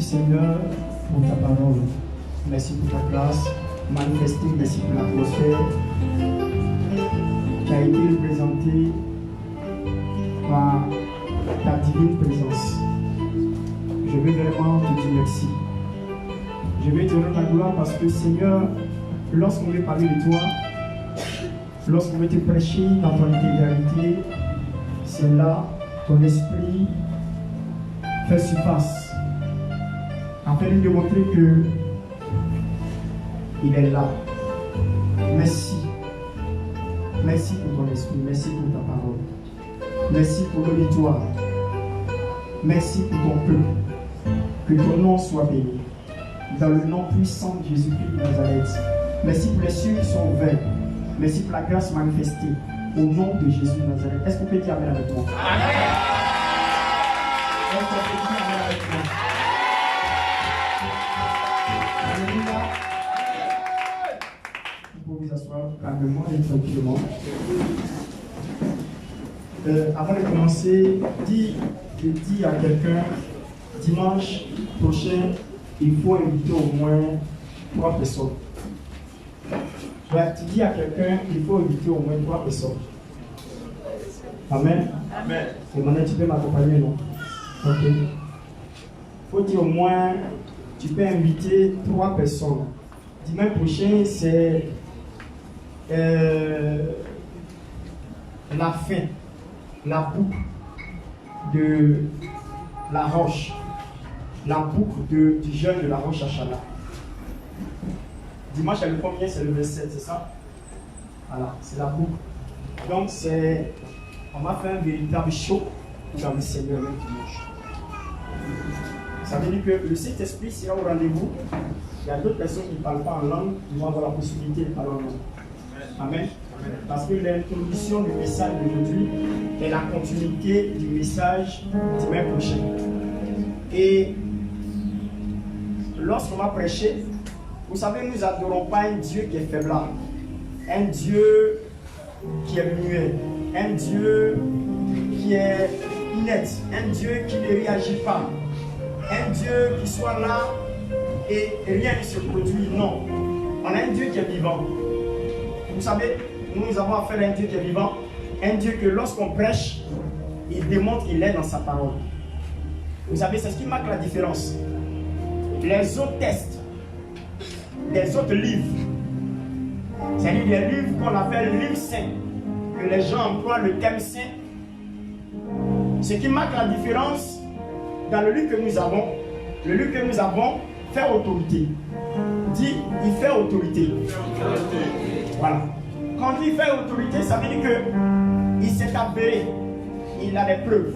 Seigneur pour ta parole. Merci pour ta grâce manifestée. Merci pour l'atmosphère qui a été représentée par ta divine présence. Je veux vraiment te dire merci. Je veux te rendre la gloire parce que Seigneur, lorsqu'on veut parler de toi, lorsqu'on veut te prêcher dans ton intégralité, c'est là ton esprit fait surface, afin de nous démontrer que il est là. Merci. Merci pour ton esprit, merci pour ta parole. Merci pour l'auditoire. Merci pour ton peuple. Que ton nom soit béni. Dans le nom puissant de Jésus-Christ de Nazareth. Merci pour les cieux qui sont ouverts. Merci pour la grâce manifestée. Au nom de Jésus de Nazareth. Est-ce qu'on peut dire Amen avec moi? Amen. Est-ce qu'on peut dire Amen avec moi? Alléluia. Vous pouvez vous asseoir calmement et tranquillement. Avant de commencer, je dis à quelqu'un, dimanche prochain, il faut inviter au moins 3 personnes. Tu dis à quelqu'un qu'il faut inviter au moins 3 personnes. Amen. Amen. Et maintenant, tu peux m'accompagner, non? Ok. Il faut dire au moins, tu peux inviter 3 personnes. Dimanche prochain, c'est la fin, la boucle de la roche, la boucle du jeûne de la roche Hachala. Dimanche, le premier, c'est le 27, c'est ça? Voilà, c'est la boucle. Donc, on va faire un véritable show dans le Seigneur le dimanche. Ça veut dire que le Saint-Esprit sera au rendez-vous. Il y a d'autres personnes qui ne parlent pas en langue, ils vont avoir la possibilité de parler en langue. Amen. Parce que l'introduction du message d'aujourd'hui est la continuité du message dimanche prochain. Et lorsqu'on va prêcher, vous savez, nous n'adorons pas un Dieu qui est faiblard, un Dieu qui est muet, un Dieu qui est inerte, un Dieu qui ne réagit pas, un Dieu qui soit là et rien ne se produit. Non, on a un Dieu qui est vivant. Vous savez, nous avons affaire à un Dieu qui est vivant, un Dieu que lorsqu'on prêche, il démontre qu'il est dans sa parole. Vous savez, c'est ce qui marque la différence. Les autres textes, les autres livres, c'est-à-dire des livres qu'on appelle livres saints, que les gens emploient le thème saint. Ce qui marque la différence dans le livre que nous avons, fait autorité. Dit, il fait autorité. Voilà. Quand il fait autorité, ça veut dire qu'il s'est avéré, il a des preuves.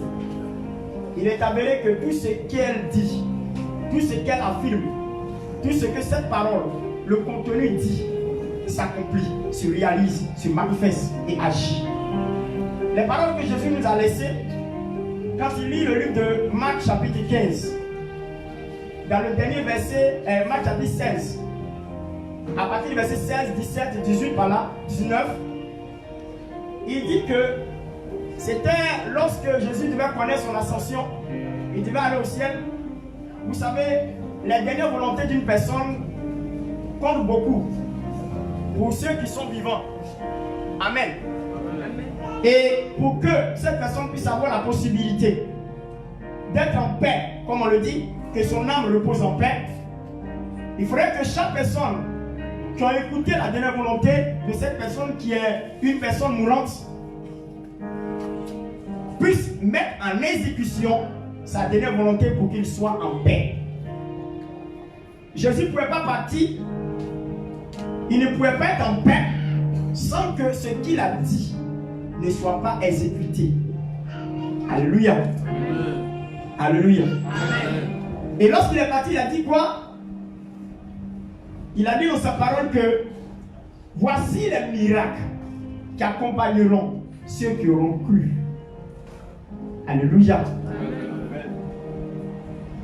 Il est avéré que tout ce qu'elle dit, tout ce qu'elle affirme, tout ce que cette parole, le contenu dit, s'accomplit, se réalise, se manifeste et agit. Les paroles que Jésus nous a laissées, quand il lit le livre de Marc chapitre 15, dans le dernier verset, Marc chapitre 16, à partir du verset 16, 17, 18, par là, 19, il dit que c'était lorsque Jésus devait connaître son ascension, il devait aller au ciel. Vous savez, les dernières volontés d'une personne comptent beaucoup pour ceux qui sont vivants. Amen. Et pour que cette personne puisse avoir la possibilité d'être en paix, comme on le dit, que son âme repose en paix, il faudrait que chaque personne qui a écouté la dernière volonté de cette personne qui est une personne mourante puisse mettre en exécution sa dernière volonté pour qu'il soit en paix. Jésus ne pouvait pas partir, il ne pouvait pas être en paix sans que ce qu'il a dit ne soit pas exécuté. Alléluia. Alléluia. Et lorsqu'il est parti, il a dit quoi? Il a dit dans sa parole que voici les miracles qui accompagneront ceux qui auront cru. Alléluia.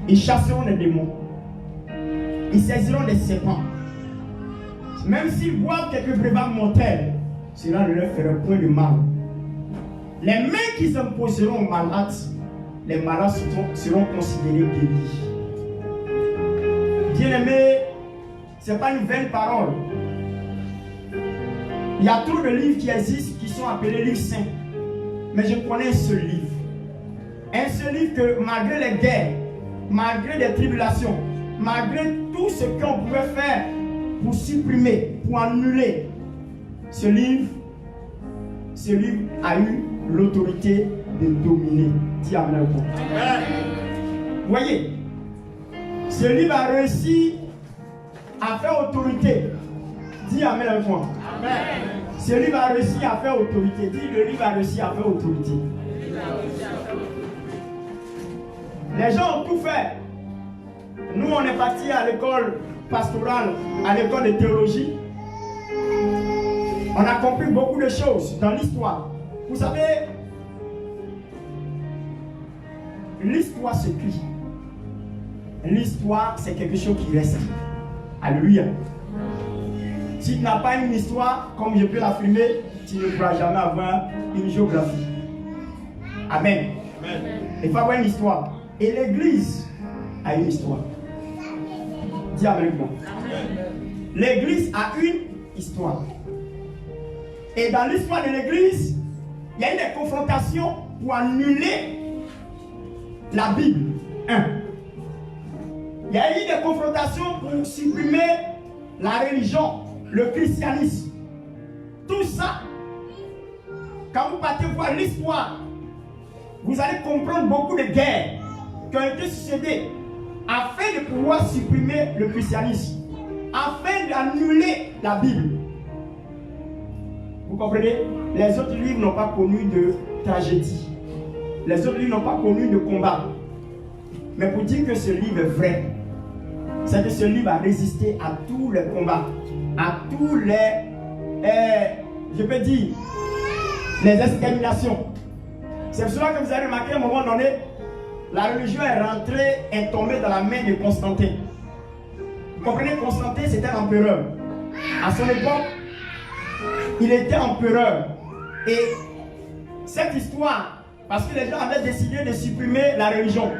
Ils chasseront les démons. Ils saisiront les serpents. Même s'ils boivent quelques breuvages mortels, cela ne leur fera point de mal. Les mains qu'ils imposeront aux malades, les malades seront considérés guéris. Bien-aimé, ce n'est pas une vaine parole. Il y a trop de livres qui existent qui sont appelés livres saints. Mais je connais un seul livre. Un seul livre que malgré les guerres, malgré les tribulations, malgré tout ce qu'on pouvait faire pour supprimer, pour annuler, ce livre a eu l'autorité de dominer. Dis Amen. Vous voyez, ce livre a réussi à faire autorité. Dis Amen avec moi. Ce livre a réussi à faire autorité. Dis, le livre a réussi à faire autorité. Les gens ont tout fait. Nous, on est partis à l'école pastorale, à l'école de théologie. On a compris beaucoup de choses dans l'histoire. Vous savez, l'histoire s'écrit. L'histoire, c'est quelque chose qui reste. Alléluia. Si tu n'as pas une histoire, comme je peux l'affirmer, tu ne pourras jamais avoir une géographie. Amen. Amen. Il faut avoir une histoire. Et l'Église a une histoire. Dis avec moi. L'Église a une histoire. Et dans l'histoire de l'Église, il y a eu des confrontations pour annuler la Bible. Il y a eu des confrontations pour supprimer la religion, le christianisme. Tout ça, quand vous partez voir l'histoire, vous allez comprendre beaucoup de guerres qui ont été succédées afin de pouvoir supprimer le christianisme, afin d'annuler la Bible. Vous comprenez? Les autres livres n'ont pas connu de tragédie. Les autres livres n'ont pas connu de combat. Mais pour dire que ce livre est vrai, c'est que ce livre a résisté à tous les combats, à tous les, je peux dire, les exterminations. C'est pour cela que vous avez remarqué à un moment donné, la religion est rentrée, est tombée dans la main de Constantin. Vous comprenez, Constantin c'était un empereur. À son époque, il était empereur. Et cette histoire, parce que les gens avaient décidé de supprimer la religion,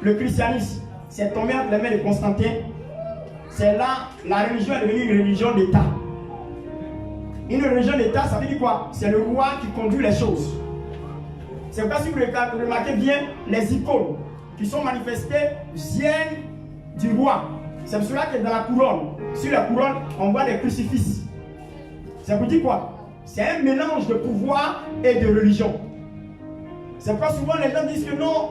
le christianisme, c'est tombé entre les mains de Constantin. C'est là, la religion est devenue une religion d'État. Une religion d'État, ça veut dire quoi? C'est le roi qui conduit les choses. C'est pourquoi si vous remarquez bien, les icônes qui sont manifestées viennent du roi. C'est pour cela que dans la couronne, sur la couronne, on voit des crucifixes. Ça vous dit quoi? C'est un mélange de pouvoir et de religion. C'est pourquoi souvent les gens disent que non,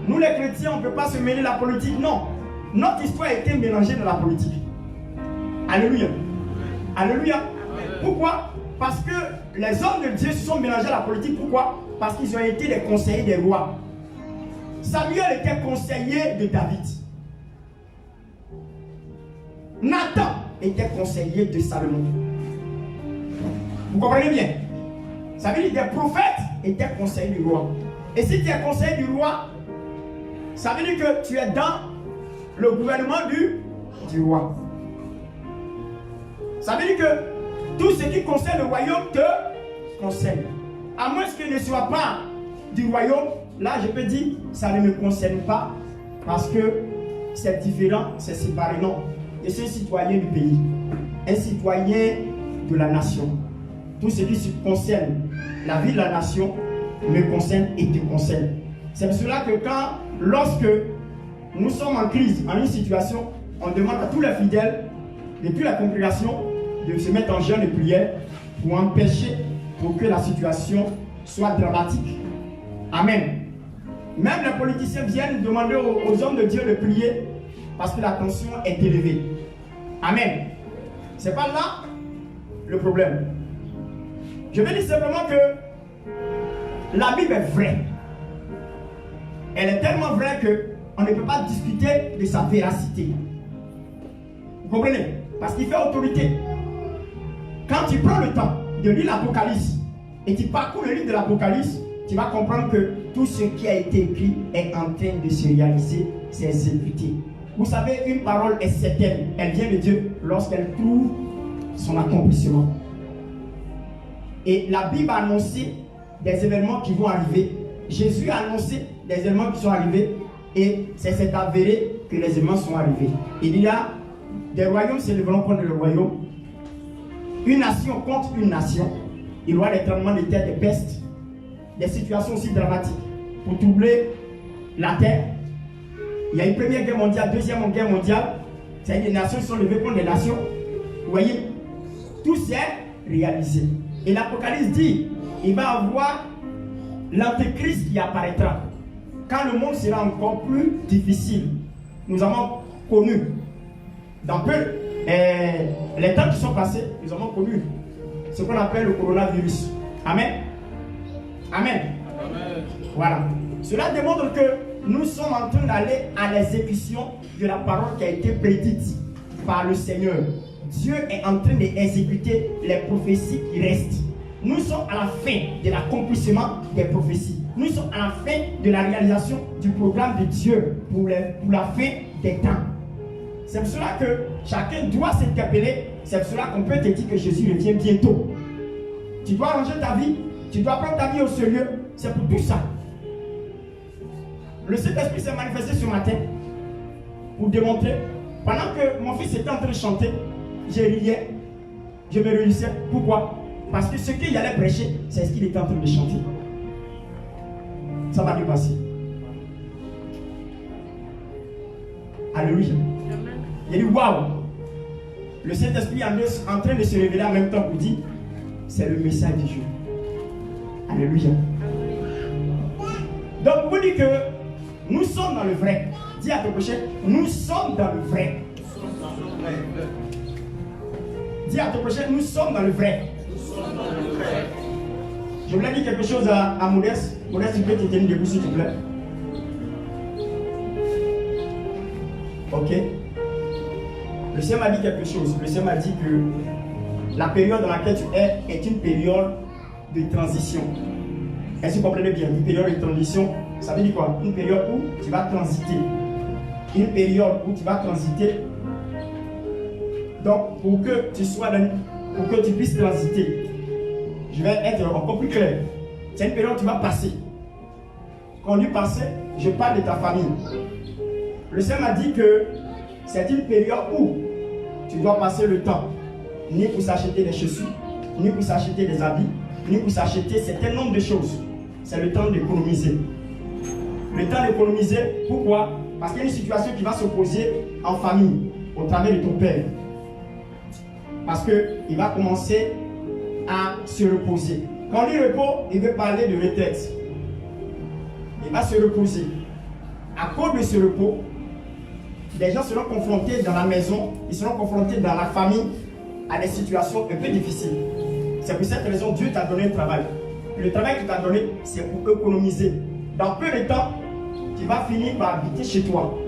nous les chrétiens, on ne peut pas se mêler la politique. Non, notre histoire a été mélangée dans la politique. Alléluia. Alléluia. Pourquoi? Parce que les hommes de Dieu se sont mélangés à la politique. Pourquoi? Parce qu'ils ont été les conseillers des rois. Samuel était conseiller de David. Nathan était conseiller de Salomon. Vous comprenez bien? Ça veut dire que des prophètes étaient conseillers du roi. Et si tu es conseiller du roi, ça veut dire que tu es dans le gouvernement du roi. Ça veut dire que tout ce qui concerne le royaume te concerne. À moins qu'il ne soit pas du royaume, là je peux dire, ça ne me concerne pas parce que c'est différent, c'est séparé. Non, je suis un citoyen du pays, un citoyen de la nation. Tout ce qui concerne la vie de la nation me concerne et te concerne. C'est pour cela que lorsque nous sommes en crise, en une situation, on demande à tous les fidèles de toute la congrégation de se mettre en jeûne et prière pour empêcher, pour que la situation soit dramatique. Amen. Même les politiciens viennent demander aux hommes de Dieu de prier parce que la tension est élevée. Amen. C'est pas là le problème. Je veux dire simplement que la Bible est vraie. Elle est tellement vraie qu'on ne peut pas discuter de sa véracité. Vous comprenez? Parce qu'il fait autorité. Quand tu prends le temps de lire l'Apocalypse et tu parcours le livre de l'Apocalypse, tu vas comprendre que tout ce qui a été écrit est en train de se réaliser, c'est exécuté. Vous savez, une parole est certaine, elle vient de Dieu lorsqu'elle trouve son accomplissement. Et la Bible a annoncé des événements qui vont arriver. Jésus a annoncé des événements qui sont arrivés et c'est avéré que les événements sont arrivés. Il y a des royaumes s'élèveront contre le royaume, une nation contre une nation. Il y aura des tremblements de terre, des pestes, des situations aussi dramatiques pour troubler la terre. Il y a une première guerre mondiale, deuxième guerre mondiale. C'est-à-dire des nations qui sont levées contre des nations. Vous voyez, tout s'est réalisé. Et l'Apocalypse dit, il va y avoir l'antéchrist qui apparaîtra. Quand le monde sera encore plus difficile, nous avons connu, dans peu, les temps qui sont passés, nous avons connu ce qu'on appelle le coronavirus. Amen. Amen. Amen. Voilà. Cela démontre que nous sommes en train d'aller à l'exécution de la parole qui a été prédite par le Seigneur. Dieu est en train d'exécuter les prophéties qui restent. Nous sommes à la fin de l'accomplissement des prophéties. Nous sommes à la fin de la réalisation du programme de Dieu pour la fin des temps. C'est pour cela que chacun doit s'interpeller. C'est pour cela qu'on peut te dire que Jésus revient bientôt. Tu dois ranger ta vie. Tu dois prendre ta vie au sérieux. C'est pour tout ça. Le Saint-Esprit s'est manifesté ce matin pour démontrer. Pendant que mon fils était en train de chanter, je riais, je me réjouissais. Pourquoi? Parce que ce qu'il allait prêcher, c'est ce qu'il était en train de chanter. Ça va bien passer. Alléluia. Il a dit waouh! Le Saint-Esprit est en train de se révéler en même temps pour dire c'est le message du jour. Alléluia. Donc, vous dites que nous sommes dans le vrai. Dis à ton prochain, nous sommes dans le vrai. Dis à ton prochain, nous sommes dans le vrai. Je voulais dire quelque chose à Modeste. Modeste, tu peux te tenir debout s'il te plaît. Ok. Le Seigneur m'a dit quelque chose. Le Seigneur m'a dit que la période dans laquelle tu es est une période de transition. Est-ce que vous comprenez bien? Une période de transition, ça veut dire quoi? Une période où tu vas transiter. Une période où tu vas transiter. Donc, pour que tu puisses transiter, je vais être encore plus clair. C'est une période où tu vas passer. Quand on dit passer, je parle de ta famille. Le Seigneur m'a dit que c'est une période où tu dois passer le temps, ni pour s'acheter des chaussures, ni pour s'acheter des habits, ni pour s'acheter un certain nombre de choses. C'est le temps d'économiser. Le temps d'économiser, pourquoi? Parce qu'il y a une situation qui va se poser en famille, au travers de ton père. Parce qu'il va commencer à se reposer. Quand il repose, il veut parler de retraite. Il va se reposer. À cause de ce repos, les gens seront confrontés dans la maison, ils seront confrontés dans la famille à des situations un peu difficiles. C'est pour cette raison que Dieu t'a donné un travail. Le travail qu'il t'a donné, c'est pour économiser. Dans peu de temps, tu vas finir par habiter chez toi.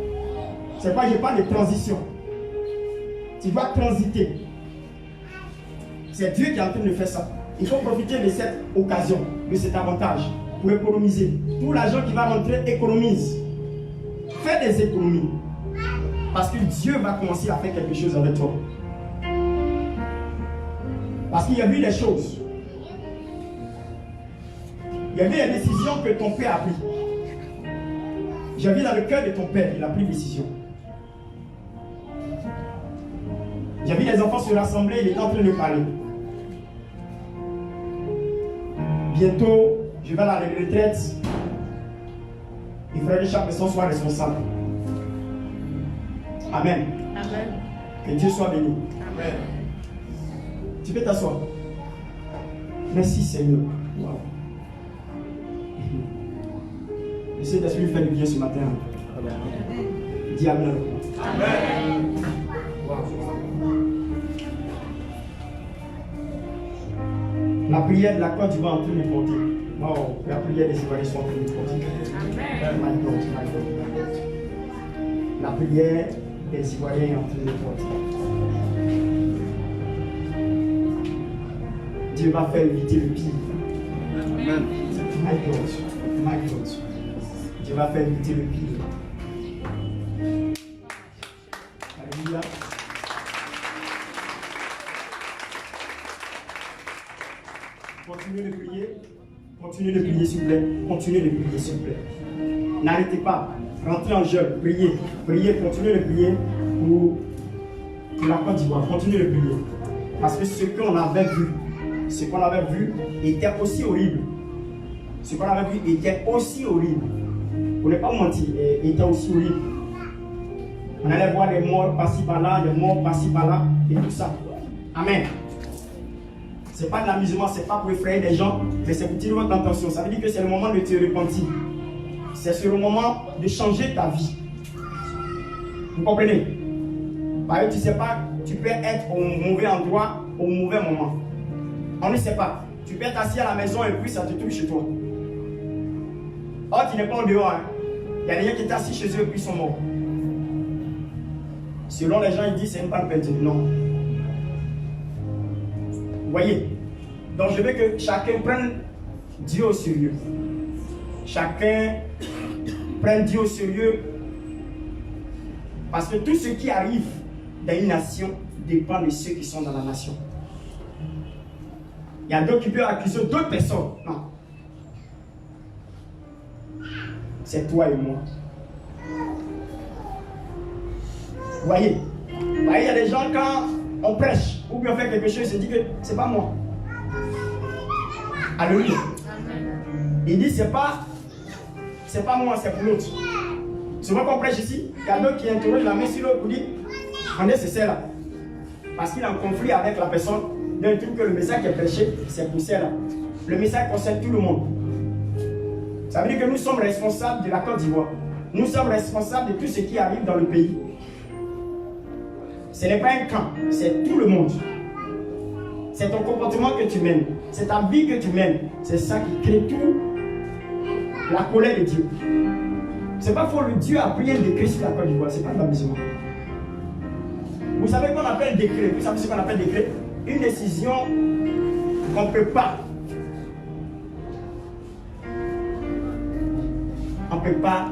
C'est pas, je parle de transition. Tu vas transiter. C'est Dieu qui est en train de faire ça. Il faut profiter de cette occasion, de cet avantage, pour économiser. Tout l'argent qui va rentrer, économise. Fais des économies. Parce que Dieu va commencer à faire quelque chose avec toi. Parce qu'il y a eu des choses. Il y a eu des décisions que ton père a prises. J'ai vu dans le cœur de ton père, il a pris une décision. J'ai vu les enfants se rassembler, il est en train de parler. Bientôt, je vais à la retraite. Il faudrait que chaque personne soit responsable. Amen. Amen. Que Dieu soit béni. Amen. Tu peux t'asseoir. Merci Seigneur. Wow. Le Saint-Esprit fait du bien ce matin. Amen. Dis Amen. Amen. Wow. La prière de la Côte d'Ivoire est en train de porter. Wow. La prière des Ivoiriens sont en train de porter. Amen. My God, my God, my God. La prière des Ivoiriens est en train de porter. Dieu va faire éviter le pire. Amen. My God, my God. Dieu va faire éviter le pire. Alléluia. Continuez de prier. Continuez de prier, s'il vous plaît. Continuez de prier, s'il vous plaît. N'arrêtez pas. Rentrez en jeûne. Priez. Priez. Continuez de prier pour la Côte d'Ivoire. Continuez de prier. Parce que ce qu'on avait vu était aussi horrible. Ce qu'on avait vu était aussi horrible. Pour ne pas mentir, était aussi horrible. On allait voir des morts par-ci par-là, des morts par-ci par-là, et tout ça. Amen. Ce n'est pas de l'amusement, ce n'est pas pour effrayer les gens, mais c'est pour tirer votre attention. Ça veut dire que c'est le moment de te repentir. C'est le moment de changer ta vie. Vous comprenez? Par exemple, tu ne sais pas, tu peux être au mauvais endroit, au mauvais moment. On ne sait pas. Tu peux être assis à la maison et puis ça te touche chez toi. Oh, tu n'es pas en dehors. Hein. Il y a des gens qui étaient assis chez eux et puis ils sont morts. Selon les gens, ils disent c'est une balle perdue. Non. Vous voyez? Donc je veux que chacun prenne Dieu au sérieux. Chacun prenne Dieu au sérieux. Parce que tout ce qui arrive dans une nation dépend de ceux qui sont dans la nation. Il y a d'autres qui peuvent accuser d'autres personnes. Non. C'est toi et moi. Vous voyez? Il y a des gens, quand on prêche ou bien on fait quelque chose, ils se disent que c'est pas moi. Alléluia. Il dit c'est pas moi, c'est pour l'autre. Souvent qu'on prêche ici, il y a d'autres qui interrogent la main sur l'autre pour dire attendez, c'est celle-là. Parce qu'il est en conflit avec la personne. Donc il trouve que le message qui est prêché, c'est pour celle-là. Le message concerne tout le monde. Ça veut dire que nous sommes responsables de la Côte d'Ivoire. Nous sommes responsables de tout ce qui arrive dans le pays. Ce n'est pas un camp, c'est tout le monde. C'est ton comportement que tu mènes. C'est ta vie que tu mènes. C'est ça qui crée tout la colère de Dieu. C'est pas faux, le Dieu a pris un décret sur la Côte d'Ivoire. C'est pas de l'amusement. Vous savez qu'on appelle décret. Vous savez ce qu'on appelle décret? Une décision qu'on ne peut pas. On ne peut pas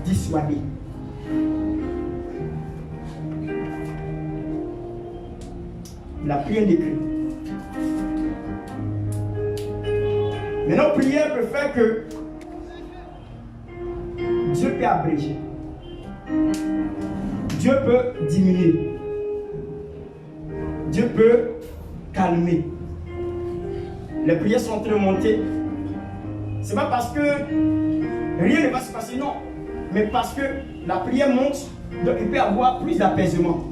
dissuader. Il a pris un décret. Mais nos prières peuvent faire que Dieu peut abréger. Dieu peut diminuer. Dieu peut calmer. Les prières sont en train de monter. Ce n'est pas parce que rien ne va se passer, non. Mais parce que la prière monte, donc il peut y avoir plus d'apaisement.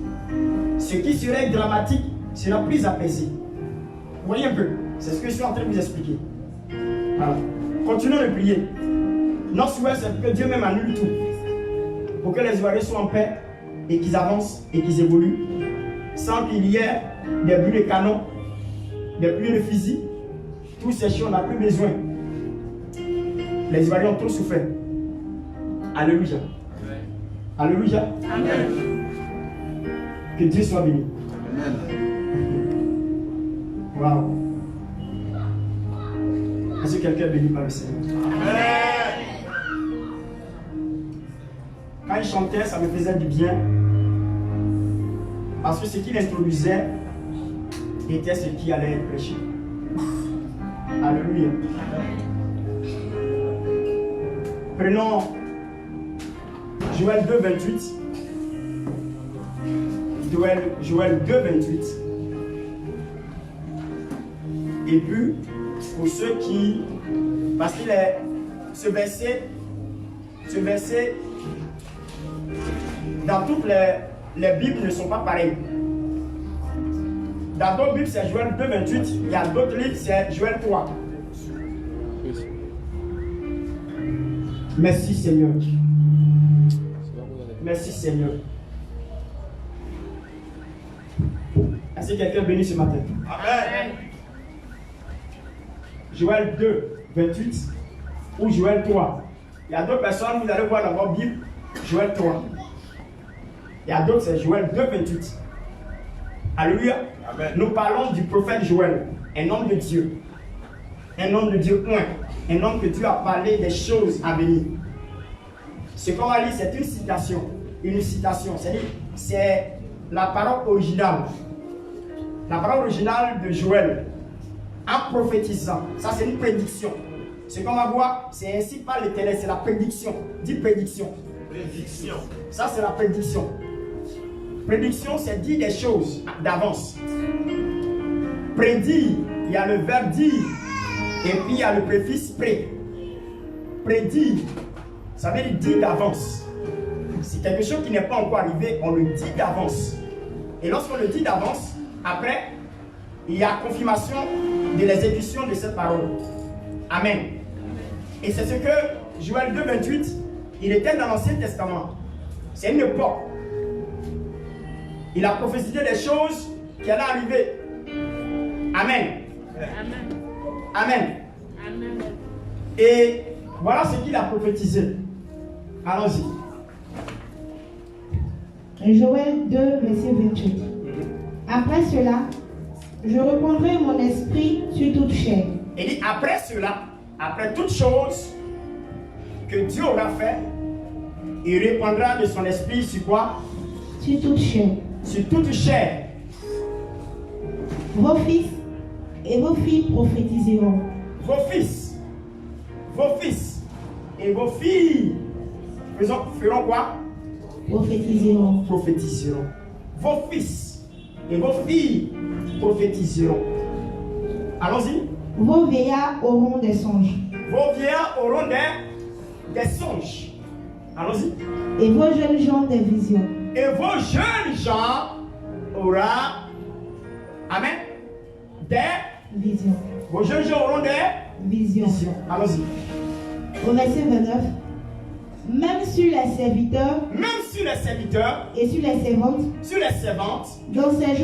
Ce qui serait dramatique sera plus apaisé. Vous voyez un peu? C'est ce que je suis en train de vous expliquer. Alors, continuons de prier. Notre souhait, c'est que Dieu même annule tout. Pour que les Ivoiriens soient en paix et qu'ils avancent et qu'ils évoluent. Sans qu'il y ait des bruits de canon, des bruits de fusil. Tous ces choses, on n'a plus besoin. Les Ivoiriens ont trop souffert. Alléluia. Alléluia. Amen. Que Dieu soit béni. Amen. Waouh. Est-ce que quelqu'un est béni par le Seigneur? Amen. Quand il chantait, ça me faisait du bien. Parce que ce qu'il introduisait était ce qui allait être prêché. Alléluia. Prenons Joël 2, 28. Joël 2, 28. Et puis, pour ceux qui... Parce que ce verset, dans toutes les Bibles ne sont pas pareilles. Dans d'autres Bibles, c'est Joël 2, 28. Il y a d'autres livres, c'est Joël 3. Merci Seigneur. Merci Seigneur. Est-ce que quelqu'un est béni ce matin? Amen. Joël 2, 28 ou Joël 3. Il y a d'autres personnes, vous allez voir dans votre Bible, Joël 3. Il y a d'autres, c'est Joël 2, 28. Alléluia. Amen. Nous parlons du prophète Joël, un homme de Dieu. Un homme de Dieu, point. Un homme que Dieu a parlé des choses à venir. Ce qu'on va lire, c'est une citation. Une citation, c'est-à-dire, c'est la parole originale. La parole originale de Joël, en prophétisant. Ça, c'est une prédiction. Ce qu'on va voir, c'est ainsi par l'Éternel, c'est la prédiction. Dis prédiction. Prédiction. Ça, c'est la prédiction. Prédiction, c'est dire des choses d'avance. Prédire, il y a le verbe dire, et puis il y a le préfixe pré. Prédire, ça veut dire d'avance. C'est quelque chose qui n'est pas encore arrivé, on le dit d'avance. Et lorsqu'on le dit d'avance, après, il y a confirmation de l'exécution de cette parole. Amen. Et c'est ce que Joël 2, 28, il était dans l'Ancien Testament. C'est une époque. Il a prophétisé des choses qui allaient arriver. Amen. Amen. Amen. Amen. Et voilà ce qu'il a prophétisé. Allons-y. Joël 2, verset 28. Après cela, je répandrai mon esprit sur toute chair. Il dit après cela, après toute chose que Dieu aura fait, il répandra de son esprit sur quoi? Sur toute chair. Sur toute chair. Vos fils et vos filles prophétiseront. Vos fils et vos filles feront quoi? Prophétiseront. Prophétiseront. Vos fils et vos filles prophétiseront. Allons-y. Vos vieillards auront des songes. Vos vieillards auront des songes. Allons-y. Et vos jeunes gens des visions. Et vos jeunes gens auront, amen, des Visions. Vos jeunes gens auront des Visions. visions. Allons-y. Au verset 29. Même sur les serviteurs Même sur les serviteurs, et sur les servantes, sur les servantes, dans ces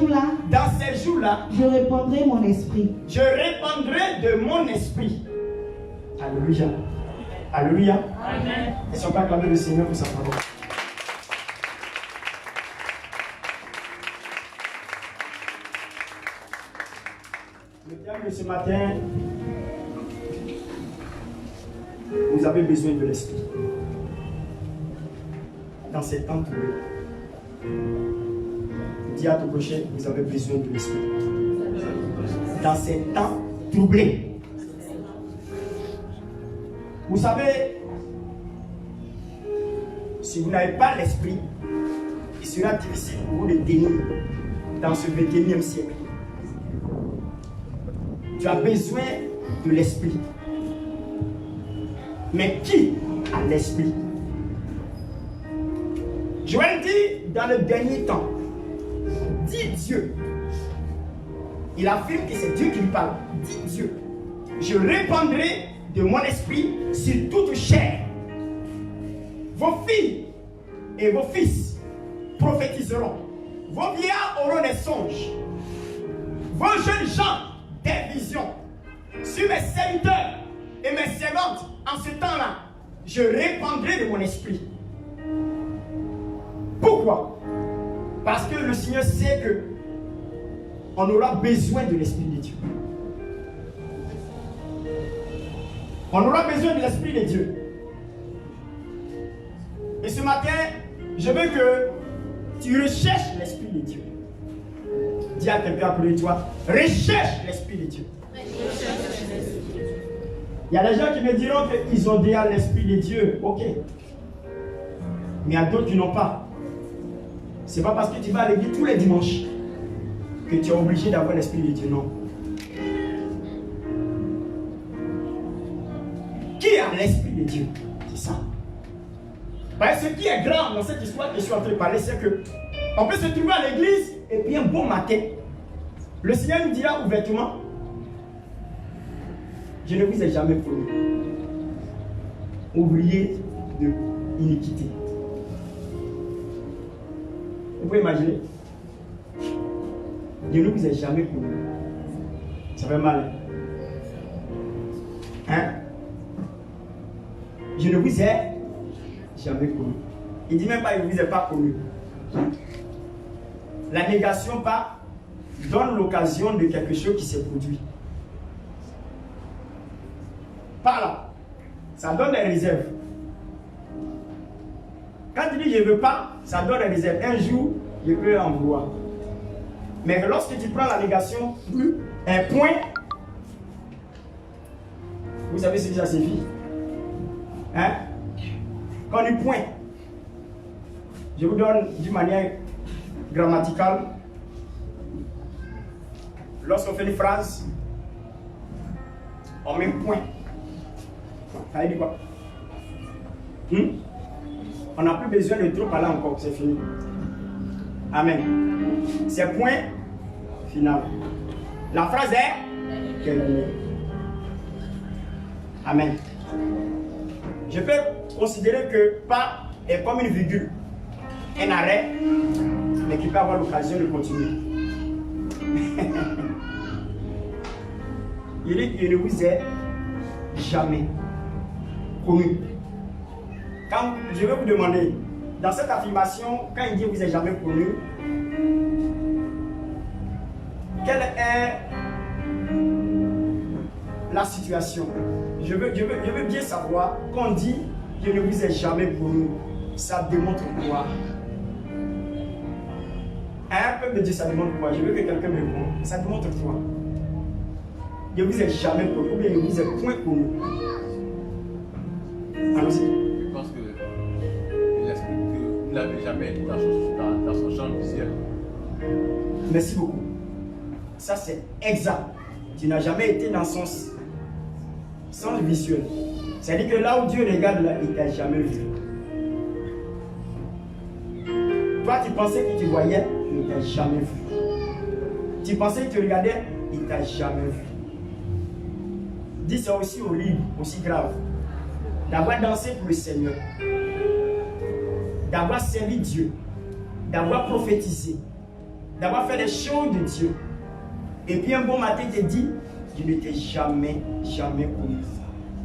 jours-là, je répandrai mon esprit. Je répandrai de mon esprit. Alléluia. Alléluia. Amen. Est-ce qu'on peut acclamer le Seigneur pour sa parole? Le thème de ce matin, vous avez besoin de l'esprit. Dans ces temps troublés, dis à ton prochain, vous avez besoin de l'esprit. Dans ces temps troublés. Vous savez, si vous n'avez pas l'esprit, il sera difficile pour vous de tenir dans ce 21e siècle. Tu as besoin de l'esprit. Mais qui a l'esprit? Joël dit dans le dernier temps, dit Dieu. Il affirme que c'est Dieu qui lui parle. Dit Dieu, je répandrai de mon esprit sur toute chair. Vos filles et vos fils prophétiseront. Vos vieillards auront des songes. Vos jeunes gens des visions. Sur mes serviteurs et mes servantes, en ce temps-là, je répandrai de mon esprit. Pourquoi? Parce que le Seigneur sait que on aura besoin de l'Esprit de Dieu. On aura besoin de l'Esprit de Dieu. Et ce matin, je veux que tu recherches l'Esprit de Dieu. Dis à quelqu'un à côté de toi, recherche l'Esprit de Dieu. Il y a des gens qui me diront qu'ils ont déjà l'Esprit de Dieu. Ok. Mais il y a d'autres qui n'ont pas. C'est pas parce que tu vas à l'église tous les dimanches que tu es obligé d'avoir l'Esprit de Dieu, non. Qui a l'Esprit de Dieu? C'est ça. Ce qui est grave dans cette histoire que je suis en train de parler, c'est que on peut se trouver à l'église et puis un bon matin, le Seigneur nous dira ouvertement, je ne vous ai jamais connu. Ouvrier de iniquité. Vous pouvez imaginer? Je ne vous ai jamais connu. Ça fait mal. Hein? Je ne vous ai jamais connu. Il ne dit même pas je ne vous ai pas connu. La négation donne l'occasion de quelque chose qui s'est produit. Par là, ça donne des réserves. Quand tu dis je ne veux pas, ça donne des réserves. Un jour, je peux en vouloir. Mais lorsque tu prends la négation, un point, Vous savez ce que ça signifie? Hein? Quand on dit point, je vous donne d'une manière grammaticale. Lorsqu'on fait une phrase, on met un point. Ça veut dire quoi? On n'a plus besoin de trop parler encore, c'est fini. Amen. C'est point final. La phrase est terminée. Amen. Je peux considérer que pas est comme une virgule, un arrêt, mais qui peut avoir l'occasion de continuer. Il dit qu'il ne vous est jamais connu. Quand je vais vous demander, dans cette affirmation, quand il dit vous est jamais connu, quelle est la situation? Je veux bien savoir, quand on dit je ne vous ai jamais connu, ça démontre quoi? Un peu me dit ça démontre quoi? Je veux que quelqu'un me réponde. Ça démontre quoi? Je ne vous ai jamais connu, ou bien je ne vous ai point connu. Allons-y. Je pense que l'esprit que vous n'avez jamais été dans son champ visuel. Merci beaucoup. Ça c'est exact. Tu n'as jamais été dans son sens visuel. C'est-à-dire que là où Dieu regarde, là, il ne t'a jamais vu. Toi, tu pensais que tu voyais, il ne t'a jamais vu. Tu pensais que tu regardais, il ne t'a jamais vu. Dis ça aussi horrible, aussi grave. D'avoir dansé pour le Seigneur, d'avoir servi Dieu, d'avoir prophétisé, d'avoir fait les choses de Dieu. Et puis un bon matin, il te dit, je ne t'ai jamais connu.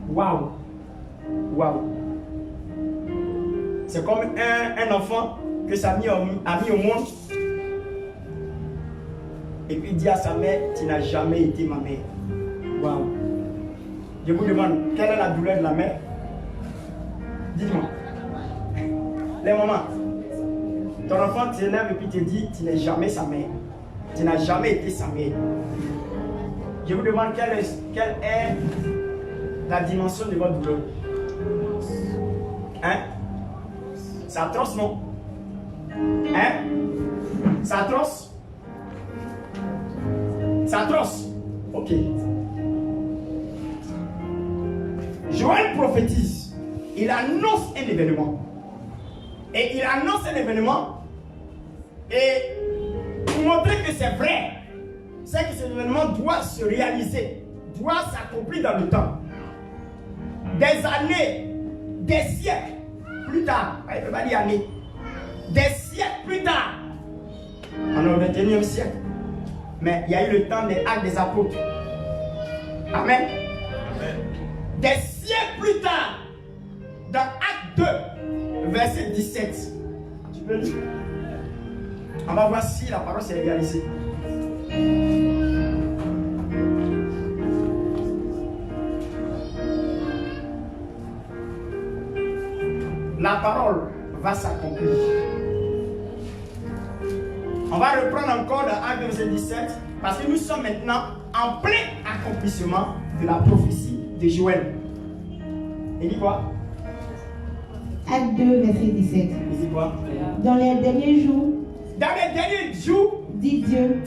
Waouh! Waouh! C'est comme un enfant que sa mère a mis au monde. Et puis il dit à sa mère, tu n'as jamais été ma mère. Waouh! Je vous demande, quelle est la douleur de la mère? Dites-moi. Les mamans, ton enfant te lève et puis te dit, tu n'es jamais sa mère. Tu n'as jamais été sa mère. Je vous demande quelle est la dimension de votre douleur. Hein? C'est atroce, non? Hein? C'est atroce? C'est atroce? Ok. Joël prophétise. Il annonce un événement. Et il annonce un événement. Et pour montrer que c'est vrai, c'est que cet événement doit se réaliser, doit s'accomplir dans le temps. Des années, des siècles plus tard, il ne pas dire années, des siècles plus tard, on est au 21e siècle, mais il y a eu le temps des actes des apôtres. Amen. Amen. Des siècles plus tard, dans Acte 2, verset 17, tu peux lire. On va voir si la parole s'est réalisée. La parole va s'accomplir. On va reprendre encore dans Acte verset 17 parce que nous sommes maintenant en plein accomplissement de la prophétie de Joël. Il dit quoi? Acte 2, verset 17. Il dit quoi? Dans les derniers jours, dit Dieu,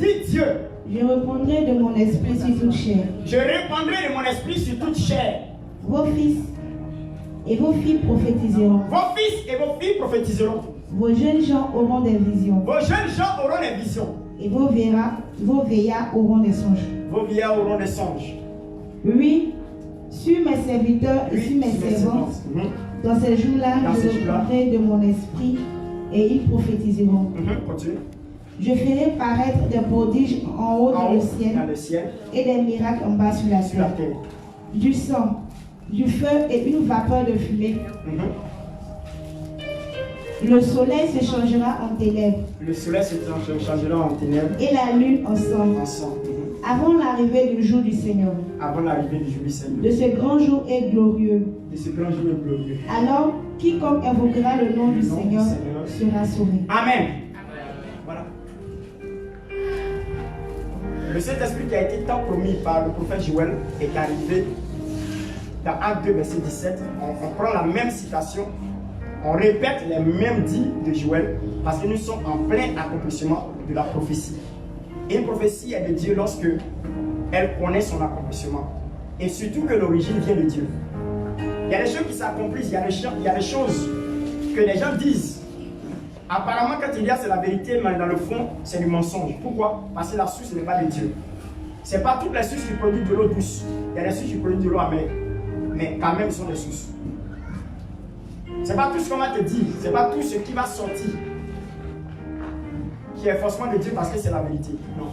je reprendrai de mon esprit sur toute chair. Je répandrai de mon esprit sur toute chair. Vos fils et vos filles prophétiseront. Vos fils et vos filles prophétiseront. Vos jeunes gens auront des visions. Vos jeunes gens auront des visions. Et vos vieillards auront des songes. Vos vieillards auront des songes. Oui, sur mes serviteurs et sur mes servantes, dans ces jours-là, je répandrai de mon esprit et ils prophétiseront. Continue. Je ferai paraître des prodiges en haut dans le ciel et des miracles en bas sur la terre. Du sang, du feu et une vapeur de fumée. Le soleil se changera en ténèbres. Le soleil se changera en ténèbres. Et la lune en sang. Avant l'arrivée du jour du Seigneur. Avant l'arrivée du jour du Seigneur. De ce grand jour est glorieux. De ce grand jour est glorieux. Alors, quiconque invoquera le nom du Seigneur sera sauvé. Amen. Voilà. Le Saint-Esprit qui a été tant promis par le prophète Joël est arrivé dans Acte 2, verset 17, on prend la même citation, on répète les mêmes dits de Joël, parce que nous sommes en plein accomplissement de la prophétie. Et une prophétie est de Dieu lorsque elle connaît son accomplissement. Et surtout que l'origine vient de Dieu. Il y a des choses qui s'accomplissent, il y a des choses que les gens disent. Apparemment, quand il y a c'est la vérité, mais dans le fond, c'est du mensonge. Pourquoi? Parce que la source n'est pas de Dieu. Ce n'est pas toutes les sources qui produisent de l'eau douce. Il y a des sources qui produisent de l'eau amère. Mais quand même, ce sont des sources. Ce n'est pas tout ce qu'on va te dire. Ce n'est pas tout ce qui va sortir qui est forcément de Dieu parce que c'est la vérité. Non.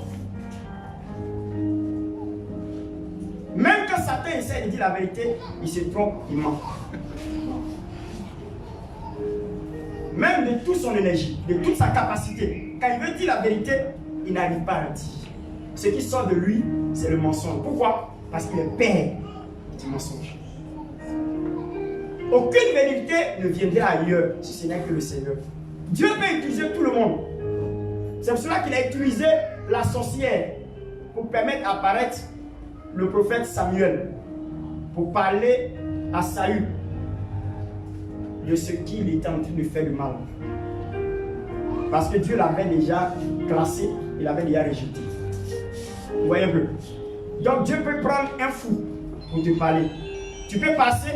Même quand Satan essaie de dire la vérité, il se trompe, il ment. Même de toute son énergie, de toute sa capacité, quand il veut dire la vérité, il n'arrive pas à le dire. Ce qui sort de lui, c'est le mensonge. Pourquoi? Parce qu'il est père du mensonge. Aucune vérité ne viendra ailleurs si ce n'est que le Seigneur. Dieu peut utiliser tout le monde. C'est pour cela qu'il a utilisé la sorcière pour permettre d'apparaître le prophète Samuel, pour parler à Saül de ce qu'il était en train de faire du mal. Parce que Dieu l'avait déjà classé, il l'avait déjà rejeté. Vous voyez un peu? Donc Dieu peut prendre un fou pour te parler. Tu peux passer,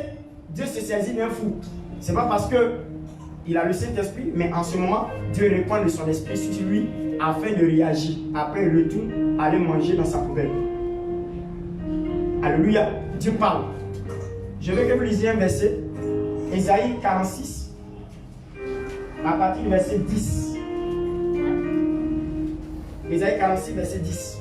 Dieu se saisit d'un fou. Ce n'est pas parce qu'il a le Saint-Esprit, mais en ce moment, Dieu répand de son esprit sur lui afin de réagir. Après, il retourne aller manger dans sa poubelle. Alléluia, Dieu parle. Je veux que vous lisiez un verset, Ésaïe 46, à partir du verset 10. Ésaïe 46, verset 10.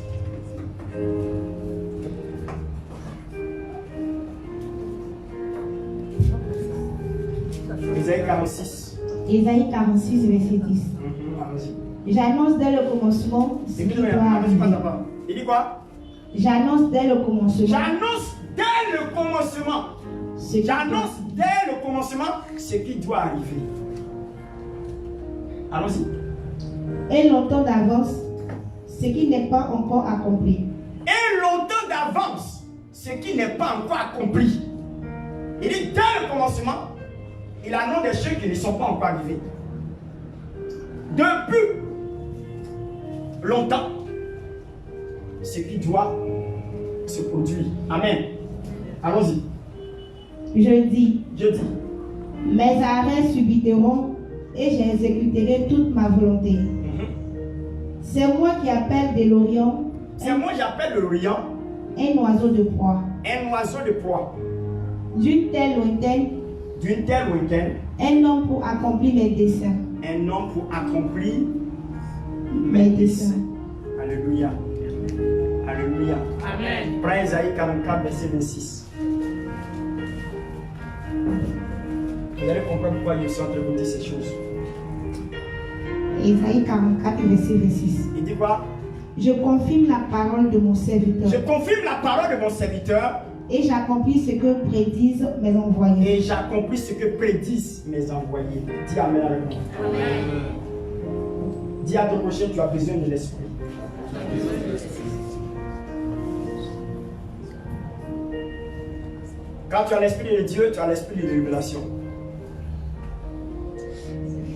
Ésaïe 46. Ésaïe 46, verset 10. J'annonce dès le commencement ce qui doit arriver. Il dit quoi? J'annonce dès le commencement. J'annonce dès le commencement. J'annonce dès le commencement ce qui doit arriver. Allons-y. Et longtemps d'avance ce qui n'est pas encore accompli. Et longtemps d'avance ce qui n'est pas encore accompli. Il dit dès le commencement, il annonce des choses qui ne sont pas encore arrivées. Depuis longtemps, ce qui doit se produire. Amen. Allons-y. Je dis. Mes arrêts subiteront et j'exécuterai toute ma volonté. C'est moi qui appelle de l'Orient. C'est moi qui appelle de l'Orient. Un oiseau de proie. Un oiseau de proie. D'une telle lointaine. Un homme pour accomplir mes desseins. Un homme pour accomplir mes desseins. Alléluia. Alléluia. Amen. Prends Ésaïe 44, verset 26. Vous allez comprendre pourquoi je suis en train de vous dire ces choses. Ésaïe 44, verset 26. Il dit quoi? Je confirme la parole de mon serviteur. Je confirme la parole de mon serviteur. Et j'accomplis ce que prédisent mes envoyés. Et j'accomplis ce que prédisent mes envoyés. Dis Amen avec moi. Amen. Dis à ton prochain, tu as besoin de l'esprit. Quand tu as l'esprit de Dieu, tu as l'esprit de révélation.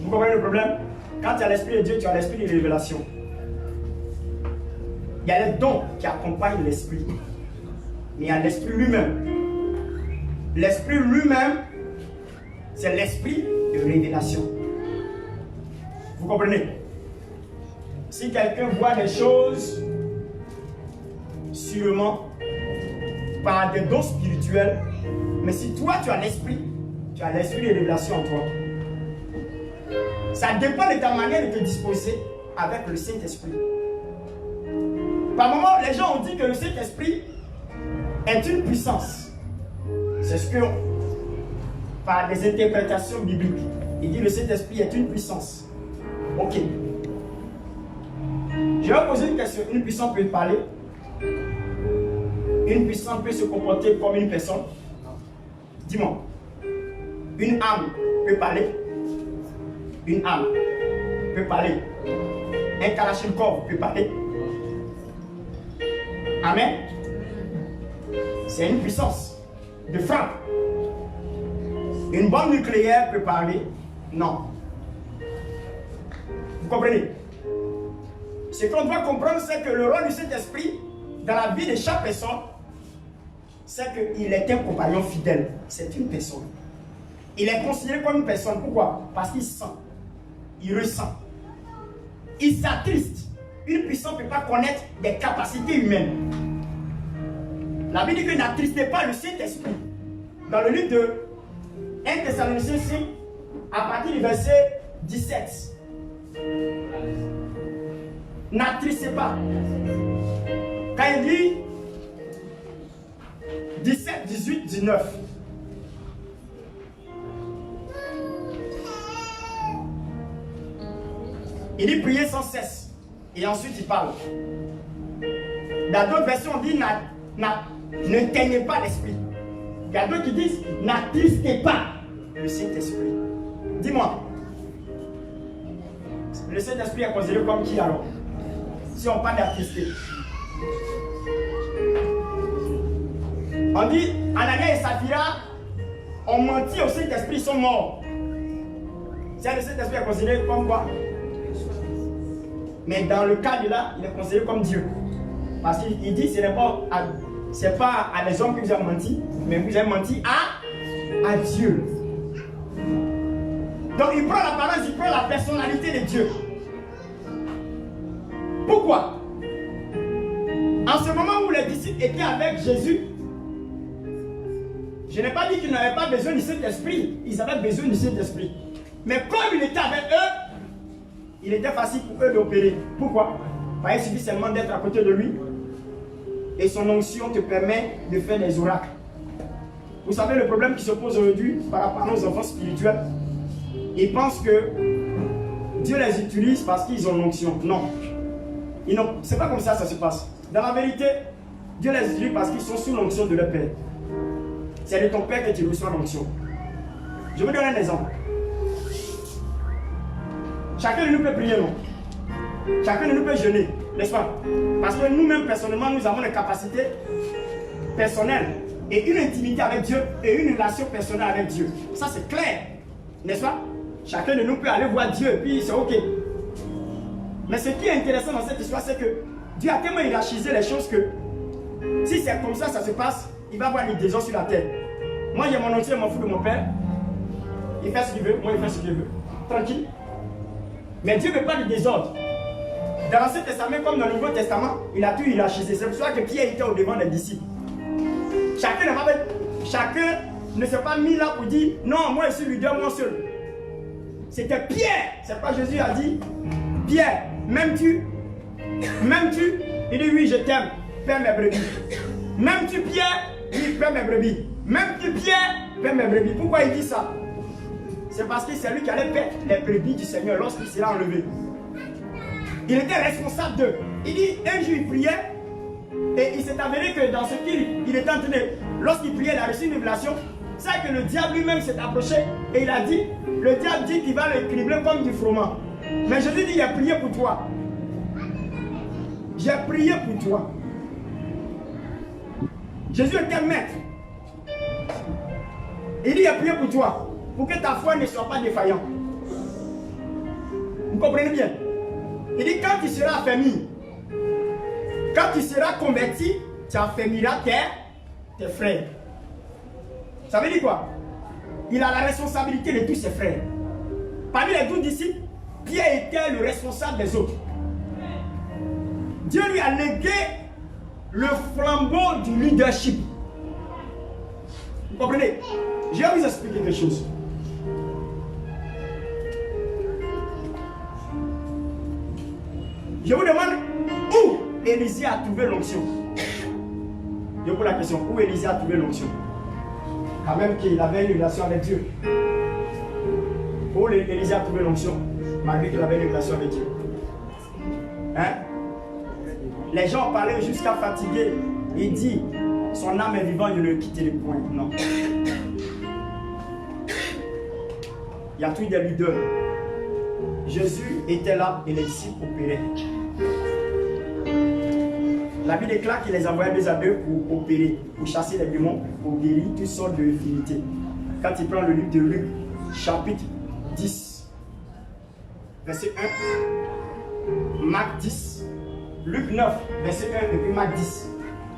Vous comprenez le problème? Quand tu as l'esprit de Dieu, tu as l'esprit de révélation. Il y a les dons qui accompagnent l'esprit. Mais il y a l'esprit lui-même. L'esprit lui-même, c'est l'esprit de révélation. Vous comprenez? Si quelqu'un voit des choses, sûrement, par des dons spirituels, mais si toi tu as l'esprit de révélation en toi, ça dépend de ta manière de te disposer avec le Saint-Esprit. Par moments, les gens ont dit que le Saint-Esprit est une puissance. C'est ce que, par des interprétations bibliques, il dit que le Saint-Esprit est une puissance. Ok. Je vais poser une question. Une puissance peut parler? Une puissance peut se comporter comme une personne? Dis-moi. Une âme peut parler? Une âme peut parler. Un kalachnikov peut parler. Amen. C'est une puissance de frappe. Une bombe nucléaire peut parler? Non. Vous comprenez? Ce qu'on doit comprendre, c'est que le rôle du Saint-Esprit dans la vie de chaque personne, c'est qu'il est un compagnon fidèle. C'est une personne. Il est considéré comme une personne. Pourquoi? Parce qu'il sent. Il ressent. Il s'attriste. Une puissance ne peut pas connaître des capacités humaines. La Bible dit que n'attristez pas le Saint-Esprit. Dans le livre de 1 Thessaloniciens 5, à partir du verset 17. N'attristez pas. Quand il dit 17, 18, 19. Il dit prier sans cesse. Et ensuite il parle. Dans d'autres versions, on dit ne teignez pas l'esprit. Il y a d'autres qui disent n'attristez pas le Saint-Esprit. Dis-moi, le Saint-Esprit est considéré comme qui alors? Si on parle d'attrister. On dit Anania et Saphira ont menti au Saint-Esprit, ils sont morts. C'est le Saint-Esprit est considéré comme quoi? Mais dans le cas de là, il est considéré comme Dieu. Parce qu'il dit ce n'est pas à les hommes que vous avez menti, mais vous avez menti à Dieu. Donc il prend l'apparence, il prend la personnalité de Dieu. Pourquoi? En ce moment où les disciples étaient avec Jésus, je n'ai pas dit qu'ils n'avaient pas besoin du Saint-Esprit, ils avaient besoin du Saint-Esprit. Mais comme il était avec eux, il était facile pour eux d'opérer. Pourquoi? Parce qu'il suffit seulement d'être à côté de lui et son onction te permet de faire des oracles. Vous savez le problème qui se pose aujourd'hui par rapport à nos enfants spirituels? Ils pensent que Dieu les utilise parce qu'ils ont l'onction. Non. C'est pas comme ça se passe. Dans la vérité, Dieu les utilise parce qu'ils sont sous l'onction de leur Père. C'est de ton Père que tu reçois l'onction. Je vous donne un exemple. Chacun de nous peut prier, non? Chacun de nous peut jeûner, n'est-ce pas? Parce que nous-mêmes, personnellement, nous avons des capacités personnelles et une intimité avec Dieu et une relation personnelle avec Dieu. Ça, c'est clair, n'est-ce pas? Chacun de nous peut aller voir Dieu et puis c'est ok. Mais ce qui est intéressant dans cette histoire, c'est que Dieu a tellement hiérarchisé les choses que si c'est comme ça se passe, il va avoir des désordres sur la terre. Moi, j'ai mon oncle, je m'en fous de mon père. Il fait ce qu'il veut, moi, il fait ce qu'il veut. Tranquille. Mais Dieu ne veut pas de désordre. Dans l'Ancien Testament, comme dans le Nouveau Testament, il a tout hiérarchisé. C'est pour ça que Pierre était au devant des disciples. Chacun ne s'est pas mis là pour dire non, moi je suis leader, moi seul. C'était Pierre. C'est pas Jésus a dit Pierre, m'aimes-tu? M'aimes-tu? Il dit oui, je t'aime. Fais mes brebis. M'aimes-tu Pierre? Oui, fais mes brebis. M'aimes-tu Pierre? Fais mes brebis. Pourquoi il dit ça? C'est parce que c'est lui qui allait perdre les brebis du Seigneur lorsqu'il sera enlevé. Il était responsable d'eux. Il dit, un jour il priait, et il s'est avéré que dans ce qu'il était en train de... Lorsqu'il priait, il a reçu une révélation. C'est que le diable lui-même s'est approché, et il a dit, le diable dit qu'il va le cribler comme du froment. Mais Jésus dit, il a prié pour toi. J'ai prié pour toi. Jésus était maître. Il dit, il a prié pour toi. Pour que ta foi ne soit pas défaillante. Vous comprenez bien? Il dit quand tu seras affermi, quand tu seras converti, tu affermiras tes frères. Ça veut dire quoi? Il a la responsabilité de tous ses frères. Parmi les 12 disciples, Pierre était le responsable des autres. Dieu lui a légué le flambeau du leadership. Vous comprenez? Je vais vous expliquer quelque chose. Je vous demande où Élisée a trouvé l'onction. Je vous pose la question, où Élisée a trouvé l'onction? Quand même qu'il avait une relation avec Dieu. Où Élisée a trouvé l'onction, malgré qu'il avait une relation avec Dieu. Hein? Les gens parlaient jusqu'à fatiguer. Il dit, son âme est vivante, je ne le quitterai point. Non. Il y a tous des leaders. Jésus était là et les disciples opéraient. La Bible déclare qu'il les envoyait deux à deux pour opérer, pour chasser les démons, pour guérir toutes sortes de infirmités. quand il prend le livre de Luc, chapitre 10, verset 1, Marc 10, Luc 9, verset 1 et puis Marc 10.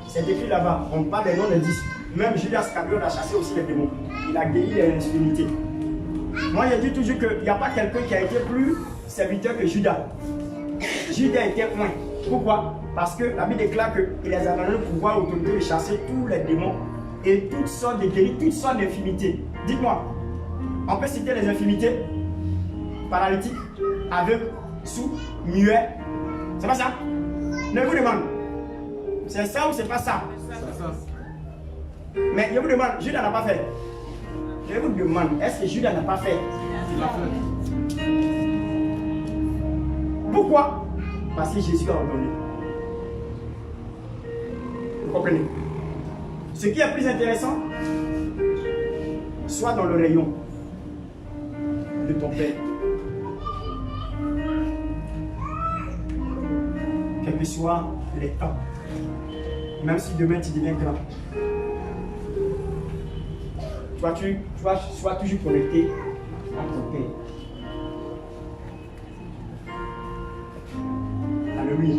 C'est écrit là-bas, on parle des noms des 10. Même Judas Iscariote a chassé aussi les démons. Il a guéri les infirmités. Moi, je dis toujours qu'il n'y a pas quelqu'un qui a été plus serviteur que Judas. Judas était moins. Pourquoi? Parce que la Bible déclare qu'il les a donné le pouvoir et l'autorité de chasser tous les démons et toutes sortes de guéris, toutes sortes d'infirmités. Dites-moi, on peut citer les infirmités? Paralytiques, aveugles, sourds, muets. C'est pas ça? Je vous demande. C'est ça ou c'est pas ça? C'est ça. Mais je vous demande, Judas n'a pas fait. Je vous demande, est-ce que Judas n'a pas fait? Il a fait. Pourquoi? Parce que Jésus a ordonné. Vous comprenez? Ce qui est plus intéressant, soit dans le rayon de ton Père. Quels que soient les temps. Même si demain tu deviens grand. Toi, tu sois toujours connecté à ton Père. Alléluia.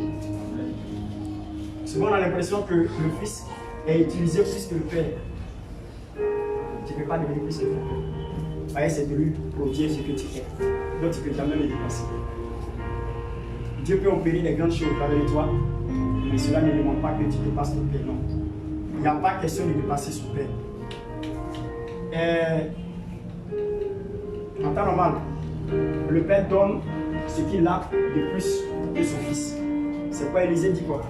Souvent on a l'impression que le Fils est utilisé plus que le Père. Tu ne peux pas devenir plus que le Père. Voyez, c'est de lui prodiguer ce que tu es. Donc tu ne peux jamais le dépasser. Dieu peut opérer les grandes choses au travers de toi, mais cela ne demande pas que tu dépasses ton Père. Non. Il n'y a pas question de dépasser son Père. En temps normal, le Père donne ce qu'il a de plus que son Fils. C'est quoi Élisée dit quoi?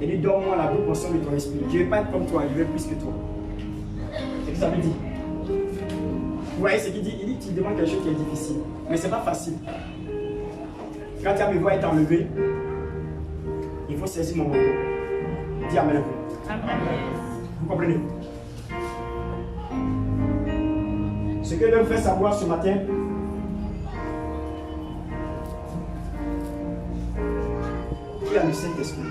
Il dit, donne-moi la double portion de ton esprit. Je ne vais pas être comme toi, je vais plus que toi. C'est ce que ça veut dire. Vous voyez ce qu'il dit? Il dit, tu demandes quelque chose qui est difficile. Mais ce n'est pas facile. Quand tu as me voir être enlevé, il faut saisir mon manteau. Dis Amen. Amen. Vous comprenez? Ce que Dieu me fait savoir ce matin, qui a le Saint-Esprit?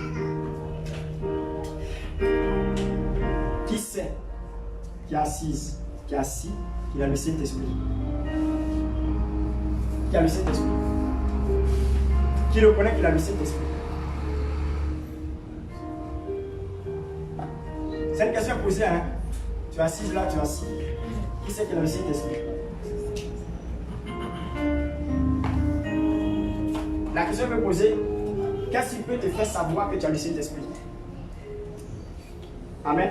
Qui sait, qui est assise, qui est assis, qui a le Saint-Esprit? Qui a le Saint-Esprit? Qui reconnaît qu'il a le Saint-Esprit? C'est une question posée, hein? Tu es assise là, tu es assis. Qui sait qu'il a le Saint-Esprit? La question est posée, qu'est-ce qui peut te faire savoir que tu as le Saint-Esprit? Amen.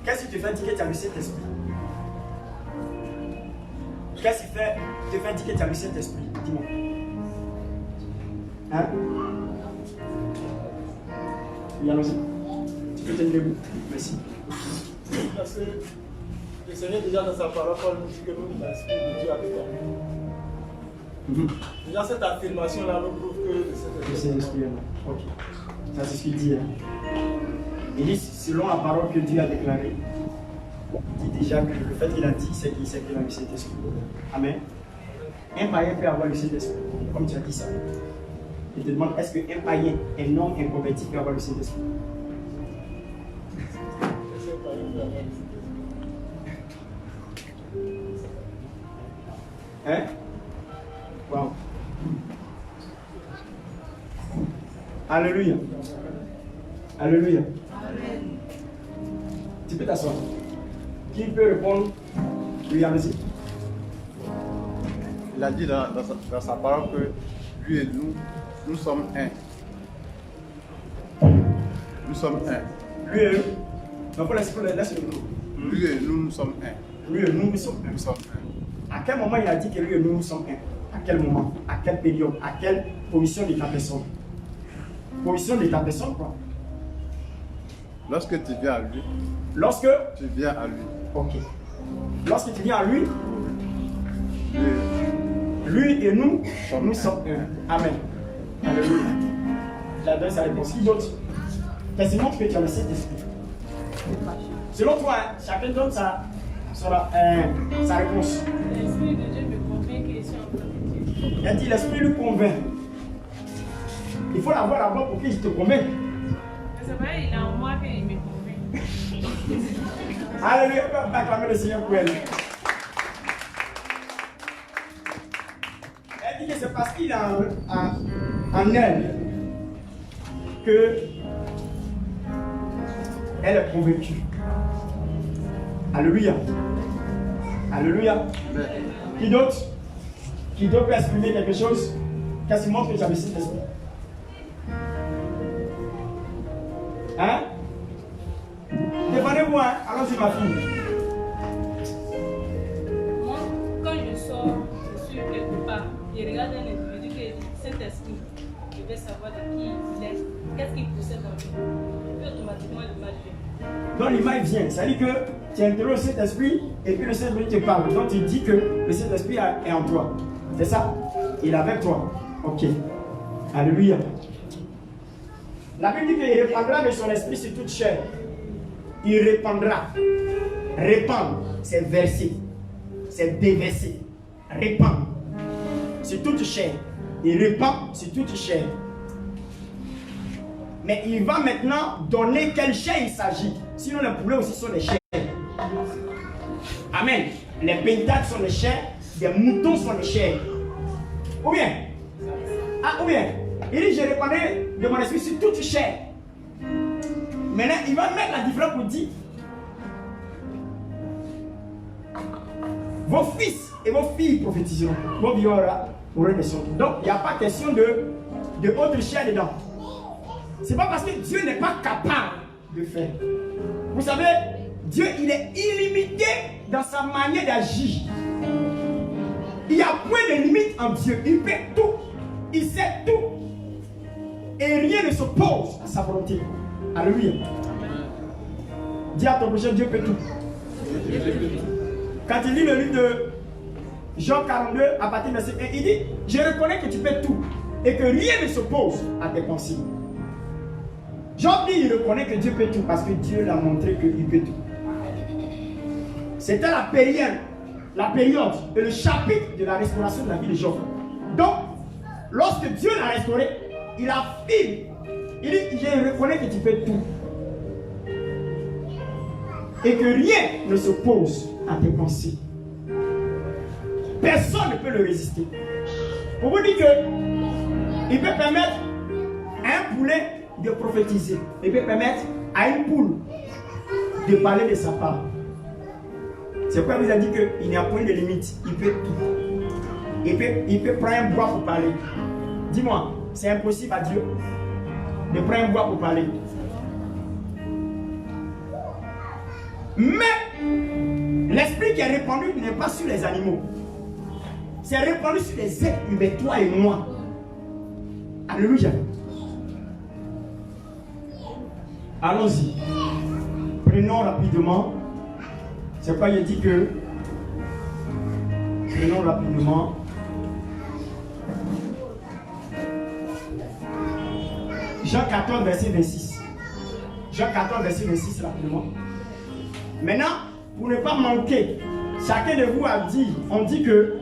Qu'est-ce qui te fait dire que tu as le Saint-Esprit? Qu'est-ce qui te fait dire que tu as le Saint-Esprit? Dis-moi. Hein? Oui, allons-y. Tu peux tenir debout. Merci. Parce que le Seigneur déjà dans sa parole nous dit que nous, l'Esprit de Dieu habite en nous. Déjà cette affirmation-là nous prouve que le Saint-Esprit est là. Ok. Ça c'est ce qu'il dit. Hein. Il dit, selon la parole que Dieu a déclarée, il dit déjà que le fait qu'il a dit, c'est qu'il sait qu'il a le Saint-Esprit. Amen. Un païen peut avoir le Saint-Esprit, comme tu as dit ça. Il te demande, est-ce qu'un païen, un homme inconverti peut avoir le Saint-Esprit? Hein? Wow. Alléluia. Alléluia. Amen. Tu peux t'asseoir. Qui peut répondre? Oui, allez-y. Il a dit dans sa parole que lui et nous sommes un. Nous sommes un. Lui et nous. Donc, laisse-le. Lui et nous sommes un. Lui et nous sommes un. Nous sommes un. À quel moment il a dit que lui et nous sommes un? À quel moment? À quelle période? À quelle position de ta personne? Position de ta personne, quoi. Lorsque tu viens à lui. Lorsque tu viens à lui. Ok. Lorsque tu viens à lui, lui et nous sommes un. Amen. Alléluia. La donne sa réponse. Qui d'autre? Qu'est-ce qui montre que tu as le Saint-Esprit? Selon toi, hein, chacun donne sa réponse. L'Esprit de Dieu me convainc que je suis en train de Dieu. Il a dit l'Esprit lui convainc. Il faut l'avoir d'abord pour qu'il te convainc. Mais c'est vrai, il est en moi qu'il me convainc. Alléluia, on va acclamer le Seigneur pour elle. Elle dit que c'est parce qu'il a en elle que elle est convaincue. Alléluia. Alléluia. Qui d'autre? Qui d'autre peut exprimer quelque chose? Qu'est-ce qui montre que j'avais cet esprit? Hein? Défendez-vous, hein? Allons-y, ma fille. Moi, quand je sors, je suis quelque part, je regarde un individu qui dit cet esprit, je vais savoir de qui il est, qu'est-ce qu'il possède en lui. Puis automatiquement, l'image vient. Donc l'image vient, c'est-à-dire que tu interroges cet esprit et puis le Saint-Esprit te parle. Donc tu dis que le Saint-Esprit est en toi. C'est ça? Il est avec toi. Ok. Alléluia. La Bible dit qu'il répandra de son esprit sur toute chair. Il répandra. Répandre, c'est verser. C'est déverser. Répandre. Sur toute chair. Il répand sur toute chair. Mais il va maintenant donner quelle chair il s'agit. Sinon, les poulets aussi sont des chairs. Amen. Les pintades sont des chairs. Des moutons sont des chairs. Ou bien? Ah, ou bien? Il dit, je répandrai de mon esprit sur toute chair. Maintenant, il va mettre la différence pour dire vos fils et vos filles prophétiseront. Vos vieux auront des sons. Donc, il n'y a pas question de autre chair dedans. C'est pas parce que Dieu n'est pas capable de faire. Vous savez, Dieu, il est illimité dans sa manière d'agir. Il n'y a point de limite en Dieu. Il fait tout. Il sait tout. Et rien ne s'oppose à sa volonté. Alléluia. Dis à ton prochain, Dieu peut tout. Quand il lit le livre de Jean 42, à partir du verset 1, il dit, je reconnais que tu peux tout. Et que rien ne s'oppose à tes pensées. Job dit, il reconnaît que Dieu peut tout parce que Dieu l'a montré qu'il peut tout. C'était la période et le chapitre de la restauration de la vie de Job. Donc, lorsque Dieu l'a restauré, il affirme, il dit, je reconnais que tu peux tout. Et que rien ne s'oppose à tes pensées. Personne ne peut le résister. Pour vous dire que il peut permettre à un poulet de prophétiser. Il peut permettre à une poule de parler de sa part. C'est pourquoi il vous a dit qu'il n'y a point de limite. Il peut tout. Il peut prendre un bois pour parler. Dis-moi, c'est impossible à Dieu de prendre un bois pour parler. Mais l'esprit qui est répandu n'est pas sur les animaux. C'est répandu sur les êtres humains, toi et moi. Alléluia. Allons-y. Prenons rapidement. C'est pas il dit que. Prenons rapidement. Jean 14, verset 26. Jean 14, verset 26, rapidement. Maintenant, pour ne pas manquer, chacun de vous a dit, on dit que,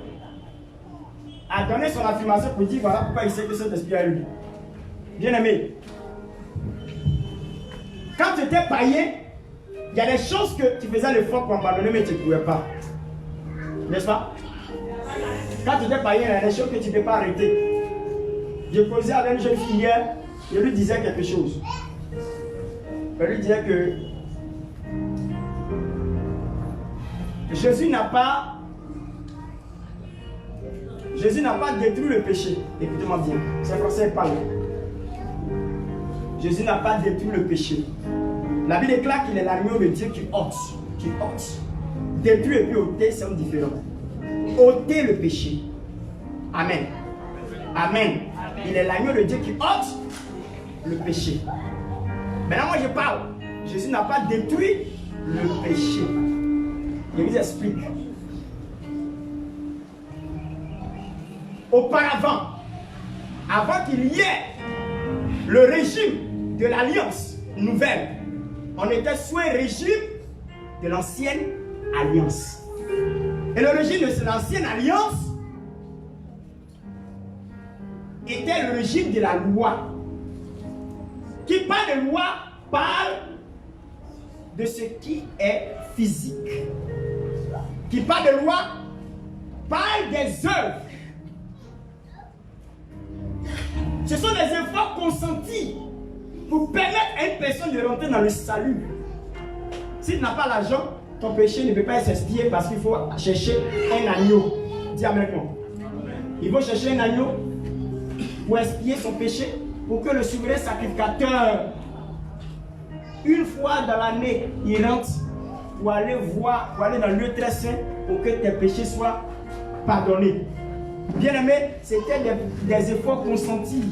a donné son affirmation pour dire voilà pourquoi il sait que cet esprit a lui. Bien aimé, quand tu étais païen, il y a des choses que tu faisais l'effort pour abandonner, mais tu ne pouvais pas. N'est-ce pas? Quand tu étais païen, il y a des choses que tu ne peux pas arrêter. Je causais avec une jeune fille hier, je lui disais quelque chose. Je lui disais que Jésus n'a pas détruit le péché. Écoutez-moi bien, c'est français parle. Jésus n'a pas détruit le péché. La Bible déclare qu'il est l'agneau de Dieu qui ôte. Détruire et puis ôter, c'est différent. Ôter le péché. Amen. Amen. Il est l'agneau de Dieu qui ôte le péché. Maintenant, moi je parle. Jésus n'a pas détruit le péché. Je vous explique. Auparavant, avant qu'il y ait le régime de l'alliance nouvelle, on était sous un régime de l'ancienne alliance. Et le régime de l'ancienne alliance était le régime de la loi. Qui parle de loi parle de ce qui est physique. Qui parle de loi, parle des œuvres. Ce sont des efforts consentis pour permettre à une personne de rentrer dans le salut. Si tu n'as pas l'argent, ton péché ne peut pas s'expier parce qu'il faut chercher un agneau. Dis amen. Il faut chercher un agneau pour expier son péché, pour que le souverain sacrificateur, une fois dans l'année, il rentre pour aller voir, pour aller dans le lieu très saint, pour que tes péchés soient pardonnés. Bien aimé, c'était des efforts consentis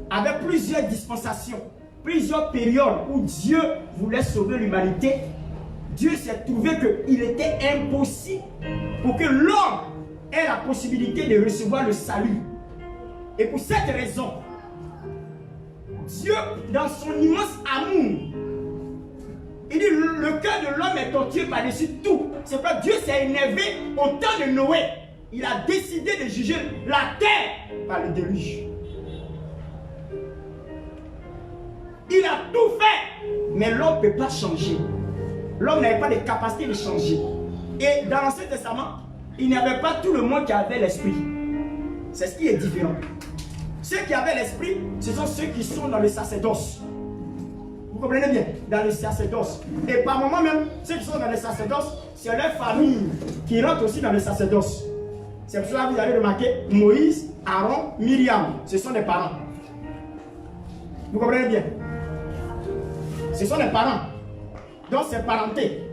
avec plusieurs dispensations, plusieurs périodes où Dieu voulait sauver l'humanité. Dieu s'est trouvé qu'il était impossible pour que l'homme ait la possibilité de recevoir le salut. Et pour cette raison, Dieu, dans son immense amour, il dit le cœur de l'homme est tortueux par-dessus tout. C'est pourquoi Dieu s'est énervé au temps de Noé. Il a décidé de juger la terre par le déluge. Il a tout fait, mais l'homme ne peut pas changer. L'homme n'avait pas de capacité de changer. Et dans l'Ancien Testament, il n'y avait pas tout le monde qui avait l'esprit. C'est ce qui est différent. Ceux qui avaient l'esprit, ce sont ceux qui sont dans le sacerdoce. Vous comprenez bien? Dans le sacerdoce. Et par moment même, ceux qui sont dans le sacerdoce, c'est leur famille qui rentre aussi dans le sacerdoce. C'est pour cela que vous allez remarquer Moïse, Aaron, Myriam. Ce sont des parents. Vous comprenez bien? Ce sont des parents. Donc c'est parenté.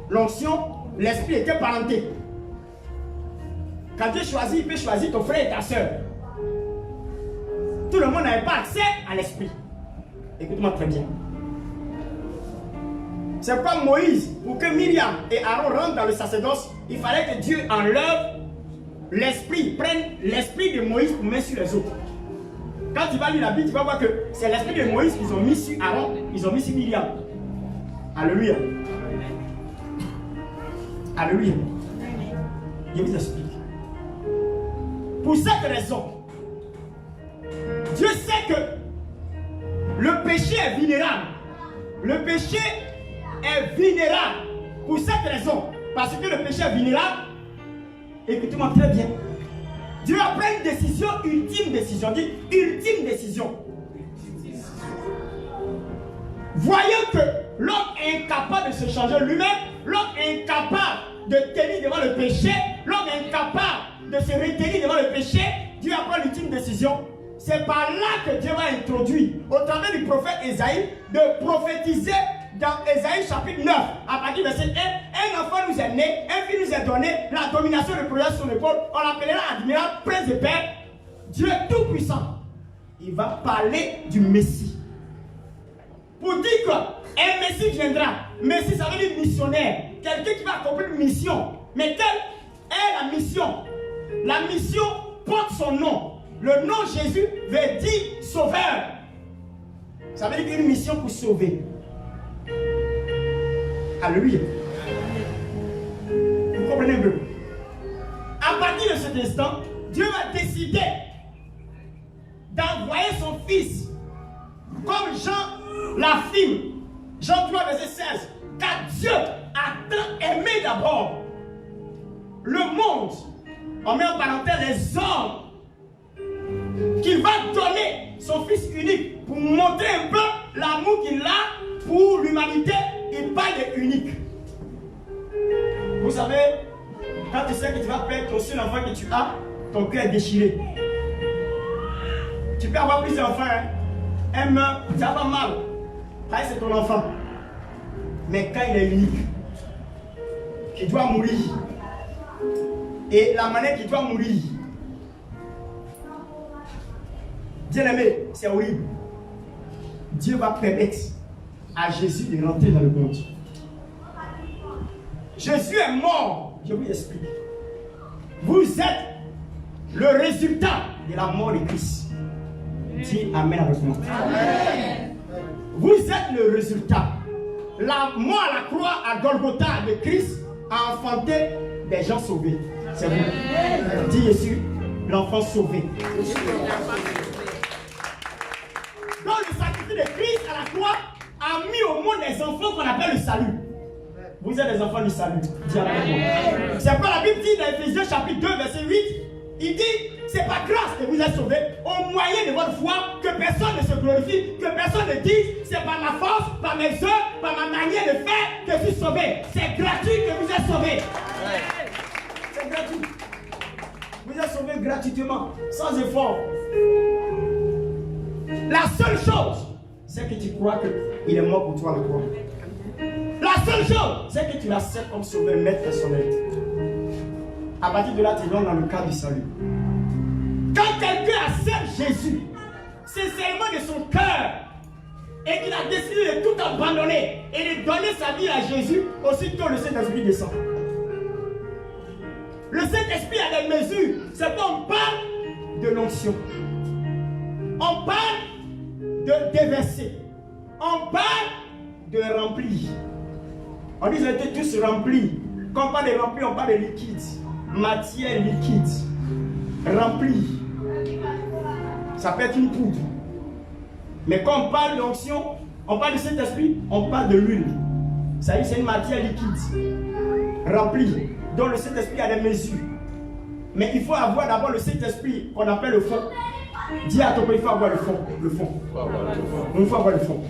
L'onction, l'esprit était parenté. Quand Dieu choisit, il peut choisir ton frère et ta soeur. Tout le monde n'avait pas accès à l'esprit. Écoute-moi très bien. C'est pas Moïse, pour que Myriam et Aaron rentrent dans le sacerdoce, il fallait que Dieu enlève l'esprit, prenne l'esprit de Moïse pour mettre sur les autres. Quand tu vas lire la Bible, tu vas voir que c'est l'esprit de Moïse qu'ils ont mis sur Aaron, ils ont mis sur Myriam. Alléluia. Alléluia. Je vous explique. Pour cette raison, Dieu sait que le péché est vulnérable. Le péché est vulnérable. Pour cette raison, parce que le péché est vulnérable, écoutez-moi très bien. Dieu a pris une décision, ultime décision. Dit ultime décision. Voyant que l'homme est incapable de se changer lui-même, l'homme est incapable de tenir devant le péché, l'homme est incapable de se retenir devant le péché, Dieu a pris l'ultime décision. C'est par là que Dieu va introduire, au travers du prophète Ésaïe, de prophétiser dans Ésaïe chapitre 9, à partir du verset 1, un enfant nous est né, un fils nous est donné, la domination reposera sur son épaule, on l'appellera admirable, prince de paix, Dieu tout-puissant. Il va parler du Messie. Pour dire qu'un Messie viendra. Messie, ça veut dire missionnaire. Quelqu'un qui va accomplir une mission. Mais quelle est la mission? La mission porte son nom. Le nom Jésus veut dire sauveur. Ça veut dire une mission pour sauver. Alléluia. Vous comprenez un peu? À partir de cet instant, Dieu va décider d'envoyer son fils comme Jean l'affirme. Jean 3, verset 16. Car Dieu a tant aimé d'abord le monde, on met en parenthèse les hommes, qu'il va donner son fils unique pour montrer un peu l'amour qu'il a pour l'humanité. Il parle de unique. Vous savez, quand tu sais que tu vas perdre ton seul enfant que tu as, ton cœur est déchiré. Tu peux avoir plusieurs enfants, hein? Un meurt, ça va mal. C'est ton enfant. Mais quand il est unique, qu'il doit mourir, et la manière qu'il doit mourir, bien aimé, c'est horrible. Dieu va permettre à Jésus de rentrer dans le monde. Jésus est mort. Je vous explique. Vous êtes le résultat de la mort de Christ. Dis Amen avec moi. Amen. Vous êtes le résultat. La mort à la croix à Golgotha de Christ a enfanté des gens sauvés. C'est vous. Dis Jésus, l'enfant sauvé. Donc le sacrifice de Christ à la croix a a mis au monde des enfants qu'on appelle le salut. Vous êtes des enfants du salut. Dis amen. C'est quoi la Bible dit dans Ephésiens chapitre 2, verset 8? Il dit, c'est par grâce que vous êtes sauvés, au moyen de votre foi, que personne ne se glorifie, que personne ne dise, c'est par ma force, par mes œuvres, par ma manière de faire que je suis sauvé. C'est gratuit que vous êtes sauvés. C'est gratuit. Vous êtes sauvés gratuitement, sans effort. La seule chose, c'est que tu crois qu'il est mort pour toi à la croix. La seule chose, c'est que tu l'acceptes comme sauveur, maître personnel. À partir de là, tu rentres dans le cadre du salut. Quand quelqu'un accepte Jésus, sincèrement de son cœur, et qu'il a décidé de tout abandonner et de donner sa vie à Jésus, aussitôt le Saint-Esprit descend. Le Saint-Esprit a des mesures. C'est qu'on parle de l'onction. On parle de déverser. On parle de remplir. On dit qu'ils étaient tous remplis. Quand on parle de remplir, on parle de liquide. Matière liquide. Remplie. Ça peut être une poudre. Mais quand on parle d'onction, on parle de Saint-Esprit, on parle de l'huile. Ça dit, c'est une matière liquide. Remplie. Dont le Saint-Esprit a des mesures. Mais il faut avoir d'abord le Saint-Esprit qu'on appelle le fond. Dis à ton père, il faut avoir le fond. Le fond. Il faut avoir le fond.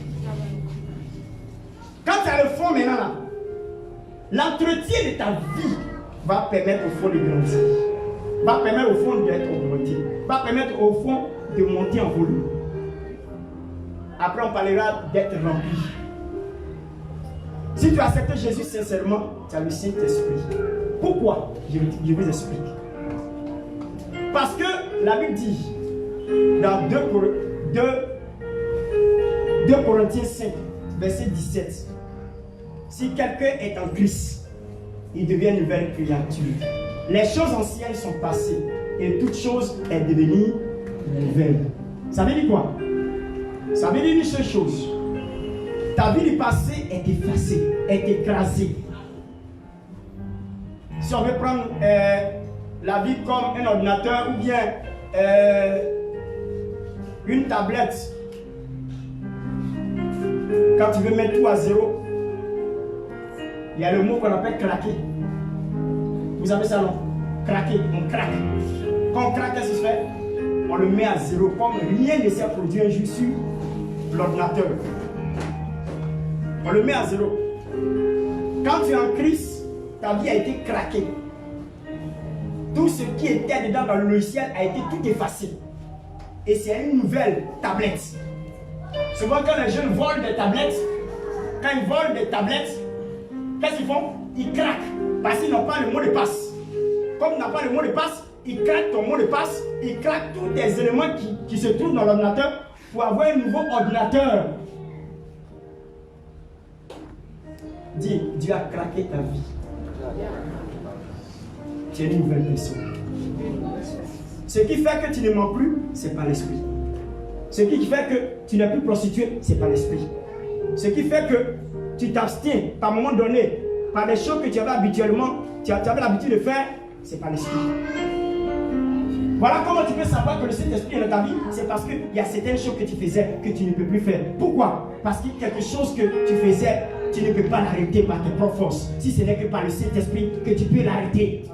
Quand tu as le fond maintenant là, l'entretien de ta vie va permettre au fond de grandir. Va permettre au fond d'être augmenté. Va permettre au fond de monter en volume. Après on parlera d'être rempli. Si tu acceptes Jésus sincèrement, tu as le Saint-Esprit. Pourquoi? Je vous explique. Parce que la Bible dit dans 2 Corinthiens 5, verset 17, si quelqu'un est en Christ, il devient une nouvelle créature. Les choses anciennes sont passées et toute chose est devenue nouvelle. Ça veut dire quoi? Ça veut dire une seule chose. Ta vie du passé est effacée, est écrasée. Si on veut prendre la vie comme un ordinateur ou bien une tablette, quand tu veux mettre tout à zéro, il y a le mot qu'on appelle craquer. Vous savez ça non? Craquer, on craque. Quand on craque, qu'est-ce qui se fait? On le met à zéro, comme rien ne s'est produit un jour sur l'ordinateur. On le met à zéro. Quand tu es en Christ, ta vie a été craquée. Tout ce qui était dedans dans le logiciel a été tout effacé. Et c'est une nouvelle tablette. Souvent quand les jeunes volent des tablettes, quand ils volent des tablettes, qu'est-ce qu'ils font? Ils craquent. Parce qu'ils n'ont pas le mot de passe. Comme ils n'ont pas le mot de passe, ils craquent ton mot de passe, ils craquent tous les éléments qui se trouvent dans l'ordinateur pour avoir un nouveau ordinateur. Dis, Dieu a craqué ta vie. Tu es une nouvelle personne. Ce qui fait que tu ne mens plus, c'est pas l'esprit. Ce qui fait que tu n'es plus prostitué, c'est pas l'esprit. Ce qui fait que tu t'abstiens par moment donné par des choses que tu avais habituellement, tu avais l'habitude de faire, c'est pas l'esprit. Voilà comment tu peux savoir que le Saint-Esprit est dans ta vie. C'est parce qu'il y a certaines choses que tu faisais que tu ne peux plus faire. Pourquoi? Parce qu'il y a quelque chose que tu faisais, tu ne peux pas l'arrêter par tes propres forces. Si ce n'est que par le Saint-Esprit que tu peux l'arrêter.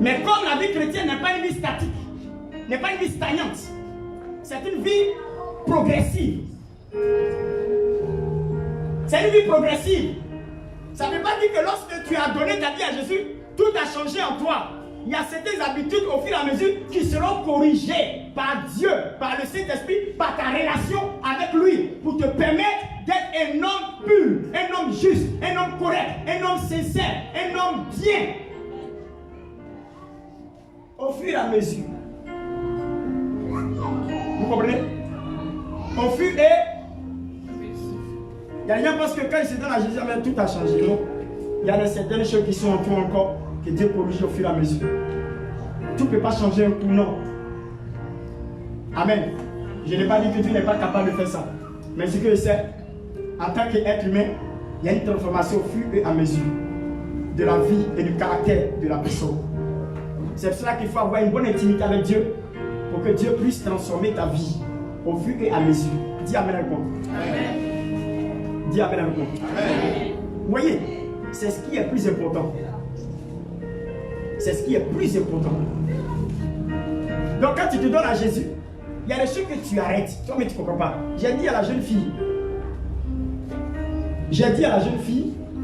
Mais comme la vie chrétienne n'est pas une vie statique, n'est pas une vie stagnante, c'est une vie progressive. C'est une vie progressive. Ça ne veut pas dire que lorsque tu as donné ta vie à Jésus, tout a changé en toi. Il y a certaines habitudes au fur et à mesure qui seront corrigées par Dieu, par le Saint-Esprit, par ta relation avec lui, pour te permettre d'être un homme pur, un homme juste, un homme correct, un homme sincère, un homme bien. Au fur et à mesure. Vous comprenez? Au fur et... Il y a rien parce que quand il se donne à Jésus, tout a changé. Non. Il y a certaines choses qui sont en toi encore, que Dieu corrige au fur et à mesure. Tout ne peut pas changer un coup, non. Amen. Je n'ai pas dit que tu n'es pas capable de faire ça. Mais ce que je sais, en tant qu'être humain, il y a une transformation au fur et à mesure de la vie et du caractère de la personne. C'est pour cela qu'il faut avoir une bonne intimité avec Dieu pour que Dieu puisse transformer ta vie au fur et à mesure. Dis Amen avec moi. Dis Amen avec moi. Vous voyez, c'est ce qui est plus important. C'est ce qui est plus important. Donc quand tu te donnes à Jésus, il y a des choses que tu arrêtes. Toi, mais tu ne comprends pas. J'ai dit à la jeune fille,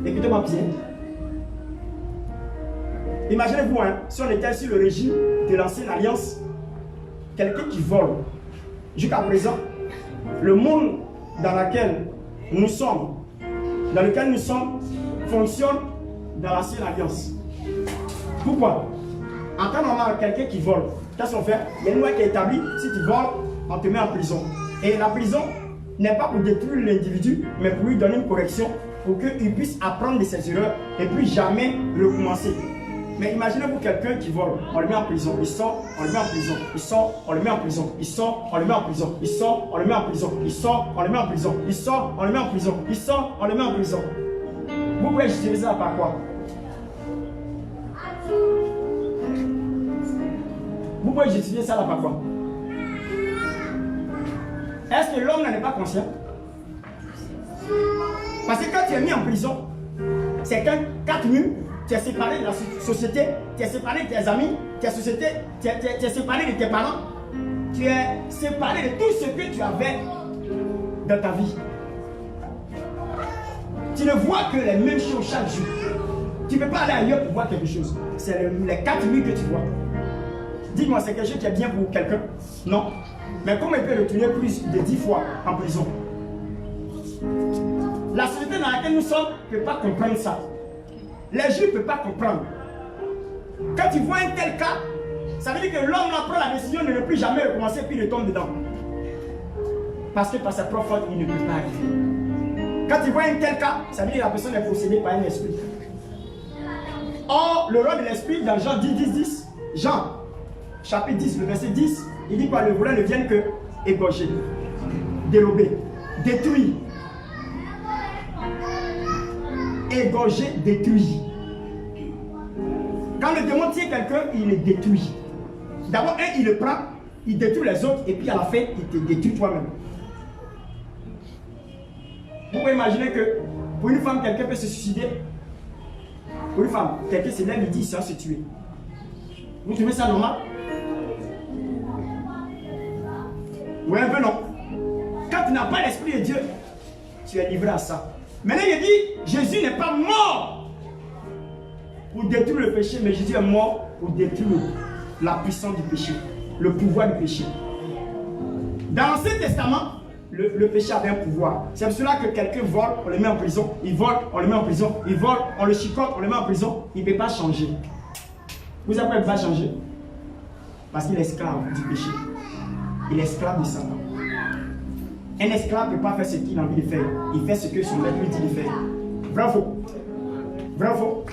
écoutez-moi bien. Imaginez-vous, hein, si on était sur le régime de l'ancienne alliance, quelqu'un qui vole. Jusqu'à présent, le monde dans lequel nous sommes, fonctionne dans l'ancienne alliance. Pourquoi? En temps normal, quelqu'un qui vole, qu'est-ce qu'on fait? Il y a une loi qui est établie, si tu voles, on te met en prison. Et la prison n'est pas pour détruire l'individu, mais pour lui donner une correction, pour qu'il puisse apprendre de ses erreurs et puis jamais recommencer. Mais imaginez-vous quelqu'un qui vole, on le met en prison, il sort, on le met en prison, il sort, on le met en prison, il sort, on le met en prison, il sort, on le met en prison, il sort, on le met en prison, il sort, on le met en prison, il sort, on le met en prison. Vous pouvez justifier ça par quoi? Vous pouvez justifier ça là par quoi? Est-ce que l'homme n'en est pas conscient? Parce que quand tu es mis en prison, c'est qu'un 4 murs, tu es séparé de la société, tu es séparé de tes amis, tu es séparé de tes parents, tu es séparé de tout ce que tu avais dans ta vie. Tu ne vois que les mêmes choses chaque jour. Tu ne peux pas aller ailleurs pour voir quelque chose. C'est les 4 murs que tu vois. Dis-moi, c'est quelque chose qui est bien pour quelqu'un? Non. Mais comment il peut retourner plus de 10 fois en prison? La société dans laquelle nous sommes ne peut pas comprendre ça. Les juifs ne peuvent pas comprendre. Quand tu vois un tel cas, ça veut dire que l'homme prend la décision de ne plus jamais recommencer puis il tombe dedans. Parce que par sa propre faute, il ne peut pas arriver. Quand tu vois un tel cas, ça veut dire que la personne est possédée par un esprit. Or, le rôle de l'esprit dans Jean 10, Jean chapitre 10, le verset 10, il dit quoi? Le voleur ne vient que égorger, dérober, détruire. Égorger, détruire. Quand le démon tient quelqu'un, il le détruit. D'abord, il le prend, il détruit les autres, et puis à la fin, il te détruit toi-même. Vous pouvez imaginer que pour une femme, quelqu'un peut se suicider. Pour une femme, quelqu'un se lève et dit, ça va se tuer. Vous trouvez ça normal? Oui, un peu non. Quand tu n'as pas l'esprit de Dieu, tu es livré à ça. Maintenant, il dit, Jésus n'est pas mort pour détruire le péché, mais Jésus est mort pour détruire la puissance du péché, le pouvoir du péché. Dans l'Ancien Testament, le péché avait un pouvoir. C'est pour cela que quelqu'un vole, on le met en prison, il vole, on le met en prison, il vole, on le chicote, on le met en prison, il ne peut pas changer. Vous savez pourquoi il ne peut pas changer? Parce qu'il est esclave du péché. Il est esclave de Satan. Un esclave ne peut pas faire ce qu'il a envie de faire. Il fait ce que son maître lui dit de faire. Bravo. Bravo.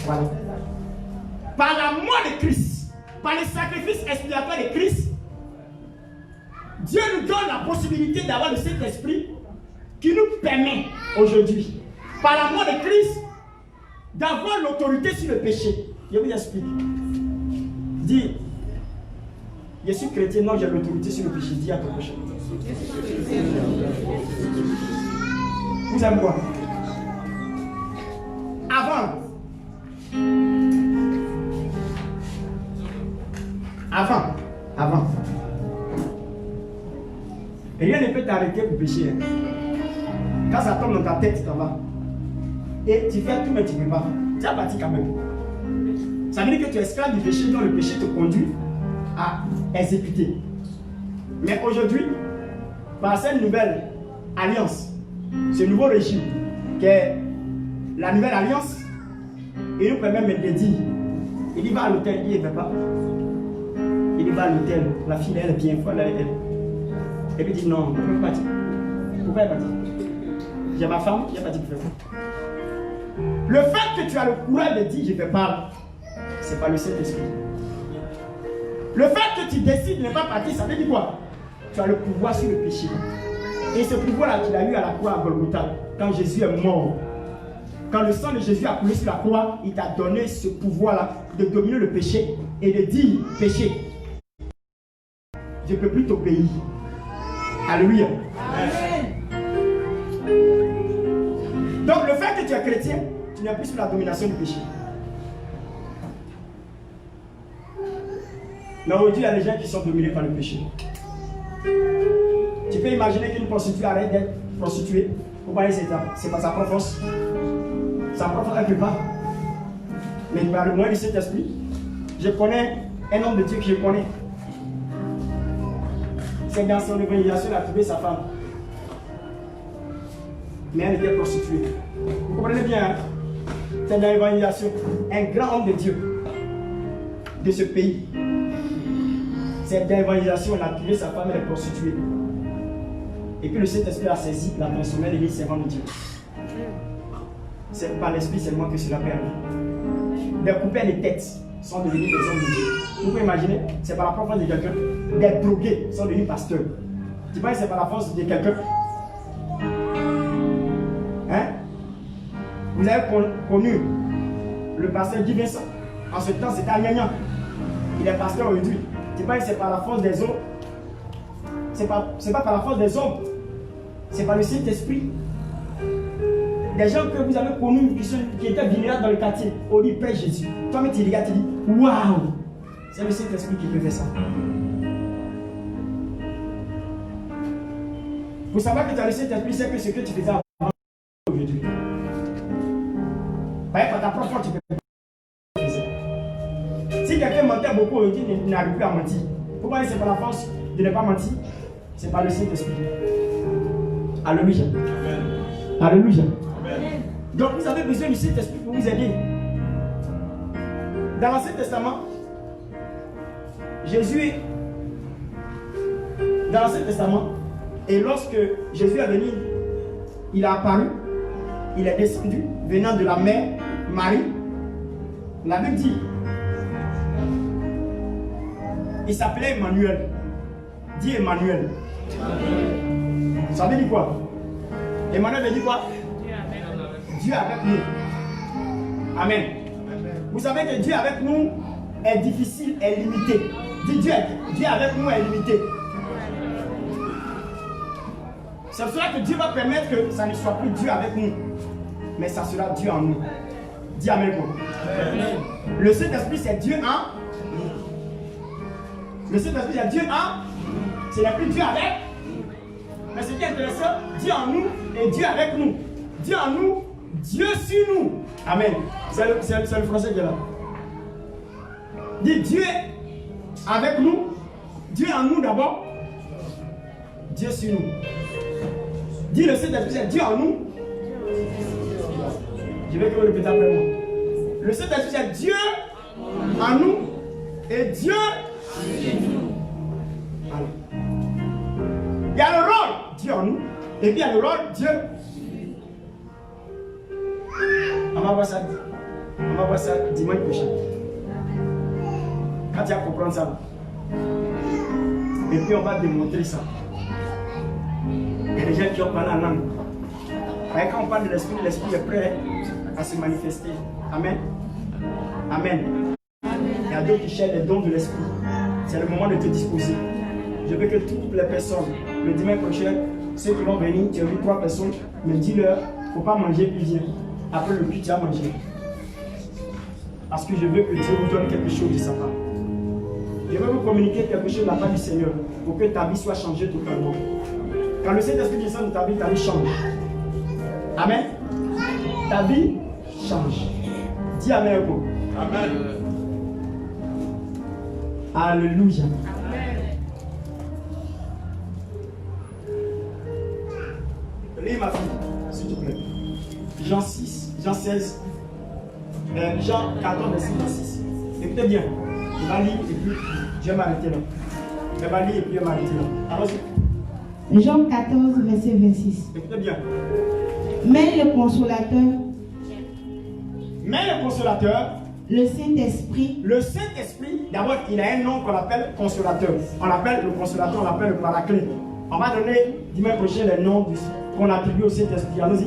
Voilà. Par la mort de Christ, par le sacrifice expiatoire de Christ, Dieu nous donne la possibilité d'avoir le Saint-Esprit qui nous permet aujourd'hui, par la mort de Christ, d'avoir l'autorité sur le péché. Je vous explique. Dis, je suis chrétien, non, j'ai l'autorité sur le péché. Dis à ton prochain. Vous aimez quoi? Avant. Rien ne peut t'arrêter pour pécher. Quand ça tombe dans ta tête, tu t'en vas. Et tu fais tout, mais tu ne peux pas. Tu as parti quand même. Ça veut dire que tu es esclave du péché, dont le péché te conduit à exécuter. Mais aujourd'hui, par cette nouvelle alliance, ce nouveau régime, qui est la nouvelle alliance, il nous permet de dire, il y va à l'hôtel, il ne va pas. Il va à l'hôtel, la fille elle est bien, il faut aller avec elle. Et puis il dit non, on ne peut pas partir. Pourquoi elle est partie? J'ai ma femme, il n'y a pas dit que je fais ça. Le fait que tu as le courage de dire je ne fais pas, ce n'est pas le Saint-Esprit. Le fait que tu décides de ne pas partir, ça veut dire quoi? Tu as le pouvoir sur le péché. Et ce pouvoir-là, tu l'as eu à la croix à Golgotha, quand Jésus est mort. Quand le sang de Jésus a coulé sur la croix, il t'a donné ce pouvoir-là de dominer le péché et de dire péché. je ne peux plus t'obéir. Alléluia. Donc le fait que tu es chrétien, tu n'es plus sous la domination du péché. Mais aujourd'hui, il y a des gens qui sont dominés par le péché. Tu peux imaginer qu'une prostituée arrête d'être prostituée. Pour parler, c'est pas sa propre force. Sa propre force, elle ne peut pas. Mais par le moyen du Saint-Esprit, je connais un homme de Dieu que je connais. C'est dans son évangélisation qu'il a trouvé sa femme. Mais elle était prostituée. Vous comprenez bien, hein? C'est dans l'évangélisation. Un grand homme de Dieu de ce pays. C'est dans l'évangélisation, il a trouvé sa femme, elle est prostituée. Et puis le Saint-Esprit a saisi, l'a transformé, elle est servant de Dieu. C'est par l'Esprit seulement que cela permet. Des coupés de têtes sont devenus des hommes de Dieu. Vous pouvez imaginer, c'est par la propre force de quelqu'un. Des drogués sont devenus pasteurs. Tu penses que c'est par la force de quelqu'un? Hein? Vous avez connu le pasteur Guy Vincent. En ce temps, c'était Agnagnan. Il est pasteur aujourd'hui. Tu penses que c'est par la force des hommes? C'est pas par la force des hommes. C'est par le Saint-Esprit. Des gens que vous avez connus qui étaient vulnérables dans le quartier, au lit près Jésus. Toi-même, tu regardes, tu dis waouh! C'est le Saint-Esprit qui peut faire ça. Vous savez que tu as le Saint-Esprit, c'est que ce que tu faisais avant aujourd'hui. Par ta propre force, tu peux faire. Si quelqu'un mentait beaucoup aujourd'hui, il n'arrive plus à mentir. Pourquoi c'est par la force de ne pas mentir? C'est par le Saint-Esprit. Alléluia. Alléluia. Donc vous avez besoin du Saint-Esprit pour vous aider. Dans l'Ancien Testament, dans l'Ancien Testament, et lorsque Jésus est venu, il a apparu, il est descendu, venant de la mère Marie. La Bible dit, il s'appelait Emmanuel. Dis Emmanuel. Ça veut dire quoi? Emmanuel veut dire quoi? Dieu avec nous. Amen. Vous savez que Dieu avec nous est difficile, est limité. Dis Dieu avec nous est limité. C'est pour cela que Dieu va permettre que ça ne soit plus Dieu avec nous, mais ça sera Dieu en nous. Dis Amen. Le Saint-Esprit c'est Dieu en nous. Le Saint-Esprit c'est Dieu en. Ce n'est plus Dieu avec. Mais ce qui est intéressant, Dieu en nous et Dieu avec nous. Dieu en nous, Dieu sur nous. Amen. C'est le français qui est là. Dis Dieu avec nous, Dieu en nous d'abord, Dieu sur nous. Dis le Saint-Esprit, c'est Dieu en nous. Je vais que vous répétez après moi. Le Saint-Esprit, c'est Dieu en nous et Dieu sur nous. Il y a le rôle Dieu en nous et puis il y a le rôle Dieu. On va voir ça dimanche prochain. Quand tu vas comprendre ça. Et puis on va démontrer ça. Il y a des gens qui ont parlé en langue. Et quand on parle de l'esprit est prêt à se manifester. Amen. Amen. Il y a d'autres qui cherchent les dons de l'esprit. C'est le moment de te disposer. Je veux que toutes les personnes, le dimanche prochain, ceux qui vont venir, tu as vu 3 personnes, mais dis-leur, il ne faut pas manger plus bien. Après le culte, tu as mangé. Parce que je veux que Dieu vous donne quelque chose de sa part. Je veux vous communiquer quelque chose de la part du Seigneur pour que ta vie soit changée totalement. Quand le Saint-Esprit descend de ta vie change. Amen. Ta vie change. Dis Amen. Amen. Alléluia. Lis ma fille, s'il te plaît. Jean 6, Jean 16, Jean 14, verset 26. Écoutez bien. Il va lire et puis je vais m'arrêter là. Il va lire et puis je vais m'arrêter là. Allons-y. Jean 14, verset 26. Écoutez bien. Mais le consolateur, le Saint-Esprit, d'abord, il a un nom qu'on appelle consolateur. On l'appelle le consolateur, on l'appelle le paraclet. On va donner dimanche prochain les noms qu'on attribue au Saint-Esprit. Allons-y.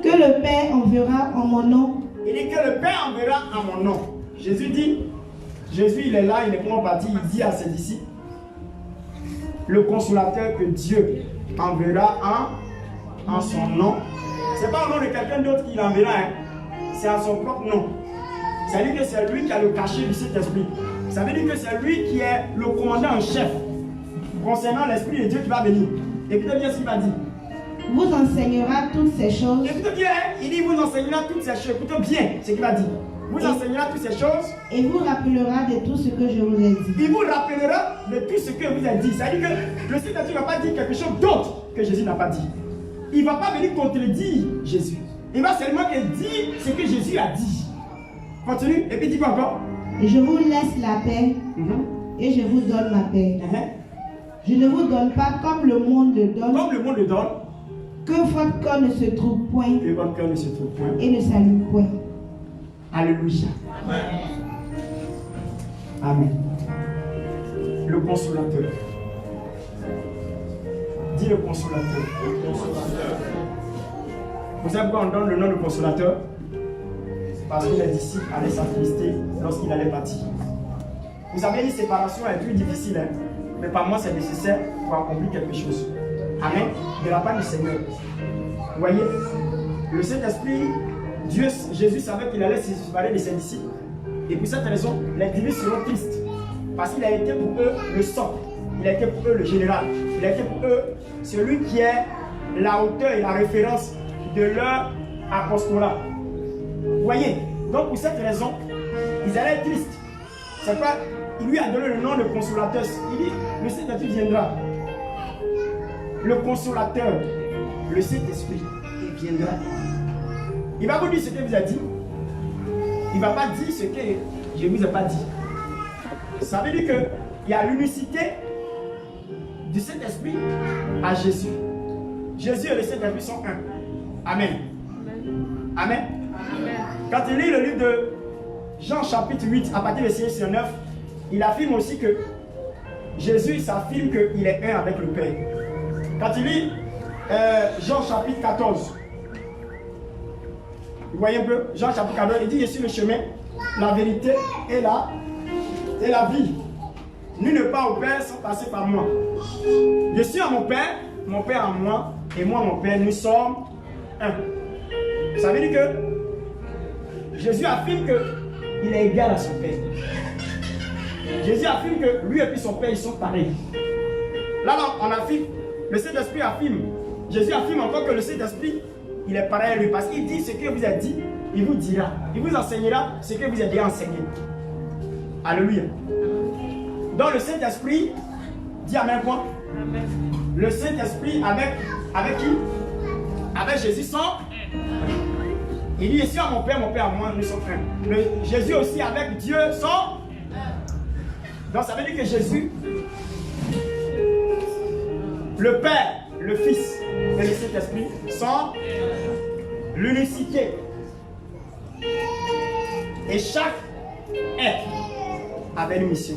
Que le Père enverra en mon nom. Il dit que le Père enverra en mon nom. Jésus il est là, il est comment parti, il dit à ses disciples, le consolateur que Dieu enverra en son nom. Ce n'est pas au nom de quelqu'un d'autre qu'il enverra, hein. C'est à son propre nom. Ça veut dire que c'est lui qui a le cachet du Saint-Esprit. Ça veut dire que c'est lui qui est le commandant en chef concernant l'Esprit de Dieu qui va venir. Écoutez bien ce qu'il va dire. Vous enseignera toutes ces choses. Écoutez bien, il dit vous enseignera toutes ces choses. Écoutez bien ce qu'il va dire. Vous enseignera toutes ces choses. Et vous rappellera de tout ce que je vous ai dit. Il vous rappellera de tout ce que vous a dit. C'est-à-dire que le Seigneur ne va pas dire quelque chose d'autre que Jésus n'a pas dit. Il ne va pas venir contredire Jésus. Il va seulement dire ce que Jésus a dit. Continue. Et puis dis quoi encore? Je vous laisse la paix et je vous donne ma paix. Je ne vous donne pas comme le monde le donne. Comme le monde le donne. Que votre cœur ne se trouve point. Que votre cœur ne se trouve point. Et ne s'allume point. Alléluia. Amen. Amen. Le consolateur. Dis le consolateur. Le consolateur. Vous savez pourquoi on donne le nom de consolateur? Parce que les disciples allaient s'attester lorsqu'il allait partir. Vous savez, une séparation est plus difficile, hein? Mais par moi c'est nécessaire pour accomplir quelque chose. Amen. De la part du Seigneur. Vous voyez, le Saint-Esprit, Jésus savait qu'il allait se séparer de ses disciples. Et pour cette raison, les disciples seront tristes. Parce qu'il a été pour eux le socle. Il a été pour eux le général. Il a été pour eux celui qui est la hauteur et la référence de leur apostolat. Vous voyez, donc pour cette raison, ils allaient être tristes. C'est quoi? Il lui a donné le nom de consolateur. Il dit, le Saint-Esprit viendra. Le consolateur, le Saint-Esprit, il viendra. Il va vous dire ce qu'il vous a dit. Il ne va pas dire ce que je ne vous ai pas dit. Ça veut dire qu'il y a l'unicité du Saint-Esprit à Jésus. Jésus et le Saint-Esprit sont un. Amen. Amen. Quand il lit le livre de Jean chapitre 8, à partir du verset 9, il affirme aussi que Jésus s'affirme qu'il est un avec le Père. Quand il lit Jean chapitre 14, vous voyez un peu, Jean chapitre 14, il dit, je suis le chemin, la vérité et la vie. Nul ne part au Père sans passer par moi. Je suis à mon Père en moi, et moi mon Père, nous sommes un. Ça veut dire que Jésus affirme qu'il est égal à son Père. Jésus affirme que lui et puis son Père, ils sont pareils. Là, on affirme, le Saint-Esprit affirme, Jésus affirme encore que le Saint-Esprit, il est pareil à lui, parce qu'il dit ce que vous a dit, il vous dira, il vous enseignera ce que vous a déjà enseigné. Alléluia. Donc le Saint-Esprit, dit Amen quoi? Amen. Le Saint-Esprit avec qui? Avec Jésus sont. Il dit ici à mon Père à moi, nous sommes un. Jésus aussi avec Dieu sont. Donc ça veut dire que Jésus, le Père, le Fils et le Saint-Esprit sont l'unicité. Et chaque être avait une mission.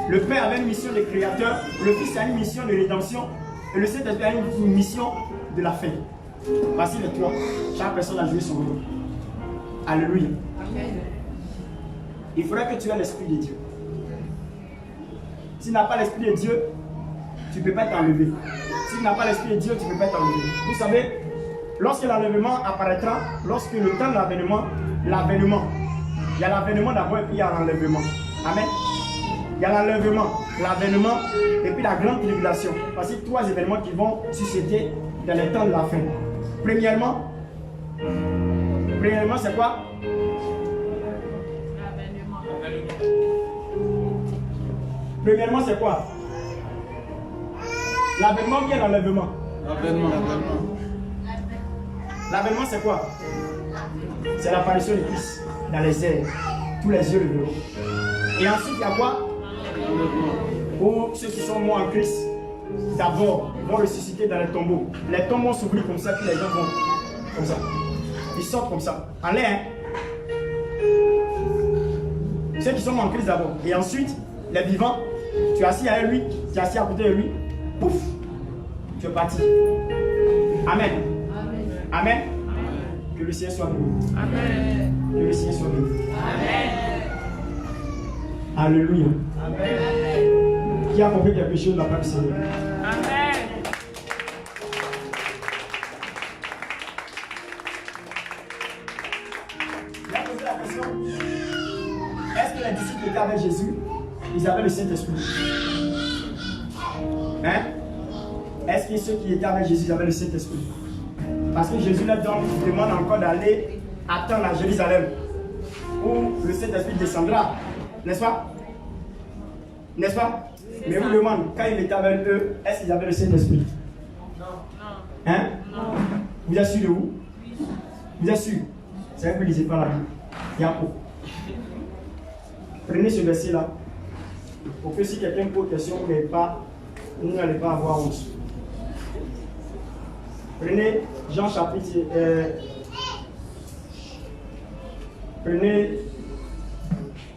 Le Père avait une mission de créateur, le Fils a une mission de rédemption et le Saint-Esprit a une mission de la fin. Voici les trois. Chaque personne a joué son rôle. Alléluia. Il faudrait que tu aies l'Esprit de Dieu. Si tu n'as pas l'Esprit de Dieu, tu ne peux pas t'enlever. Si tu n'as pas l'Esprit de Dieu, tu ne peux pas t'enlever. Vous savez, lorsque l'enlèvement apparaîtra, lorsque le temps de l'avènement, il y a l'avènement d'abord et puis il y a l'enlèvement. Amen. Il y a l'enlèvement, l'avènement et puis la grande tribulation. Voici trois événements qui vont succéder dans les temps de la fin. Premièrement, c'est quoi? Premièrement, c'est quoi? L'avènement ou bien l'enlèvement? L'avènement, c'est quoi? C'est l'apparition de Christ dans les airs. Tous les yeux le verront. Et ensuite, il y a quoi? Pour ceux qui sont morts en Christ, d'abord, vont ressusciter dans les tombeaux. Les tombeaux s'oublient comme ça, puis les gens vont comme ça. Ils sortent comme ça. En l'air. Ceux qui sont morts en Christ d'abord. Et ensuite, les vivants, tu es assis avec lui, tu es assis à côté de lui. Pouf! Tu es parti. Amen. Amen. Amen. Que le ciel soit béni. Amen. Que le ciel soit béni. Amen. Alléluia. Amen. qui a compris quelque chose de la part du Seigneur? Amen. Il a posé la question, est-ce que les disciples étaient avec Jésus? Ils avaient le Saint-Esprit. Hein? Est-ce que ceux qui étaient avec Jésus avaient le Saint-Esprit? Parce que Jésus leur demande encore d'aller attendre à Jérusalem, où le Saint-Esprit descendra. N'est-ce pas? N'est-ce pas? Mais vous demandez, quand il était avec eux, est-ce qu'ils avaient le Saint-Esprit? Non. Hein? Non. Vous êtes sûr de vous? Vous êtes sûr? C'est vrai que vous ne lisez pas la Bible. Yacoub. Prenez ce verset-là. Pour que si quelqu'un pose question, vous n'allez pas avoir honte. Prenez Jean chapitre. Prenez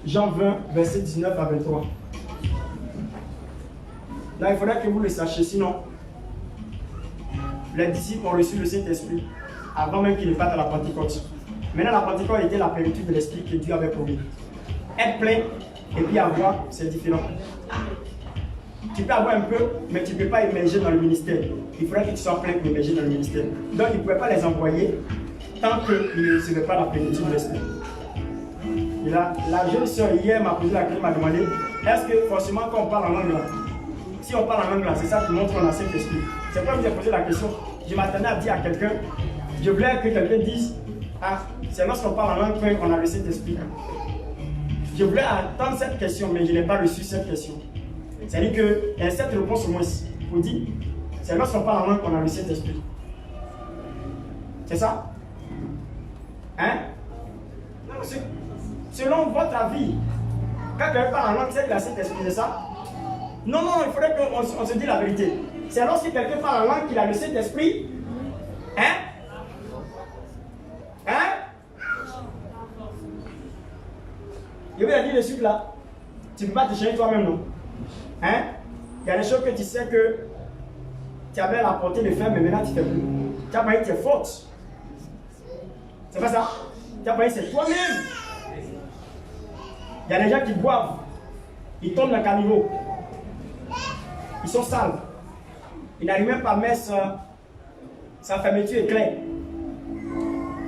Jean 20, verset 19 à 23. Là, il faudrait que vous le sachiez, sinon, les disciples ont reçu le Saint-Esprit avant même qu'ils ne partent à la Pentecôte. Maintenant, la Pentecôte était la plénitude de l'Esprit que Dieu avait promis. Être plein et puis avoir, c'est différent. Tu peux avoir un peu, mais tu ne peux pas émerger dans le ministère. Il faudrait que tu sois plein pour émerger dans le ministère. Donc, il ne pouvait pas les envoyer tant qu'ils ne recevaient pas la plénitude de l'Esprit. Et là, la jeune soeur hier m'a posé la question, m'a demandé, est-ce que forcément quand on parle en langue là, si on parle en langue là, c'est ça qui montre qu'on a cet esprit? C'est pourquoi je vous ai posé la question. Je m'attendais à dire à quelqu'un, je voulais que quelqu'un dise, ah, c'est lorsqu'on parle en langue qu'on a le Saint-Esprit. Je voulais attendre cette question, mais je n'ai pas reçu cette question. C'est-à-dire qu'il y a cette réponse au moins. Vous dites, c'est lorsqu'on parle en langue qu'on a le Saint-Esprit. C'est ça? Hein? Non, selon votre avis, quand quelqu'un parle en langue, c'est que la Saint-Esprit, c'est ça? Non, il faudrait qu'on se dise la vérité. C'est lorsque quelqu'un parle en langue qu'il a le Saint-Esprit. Hein? Hein? Je vais dire le suite là. Tu ne peux pas te changer toi-même, non? Hein? Il y a des choses que tu sais que tu avais la portée de faire, mais maintenant tu ne fais plus. Tu as payé tes fautes. C'est pas ça? Tu as payé, c'est toi-même. Il y a des gens qui boivent. Ils tombent dans le caniveau. Ils sont sales. Ils n'arrivent même pas à mettre sa fermeture est claire.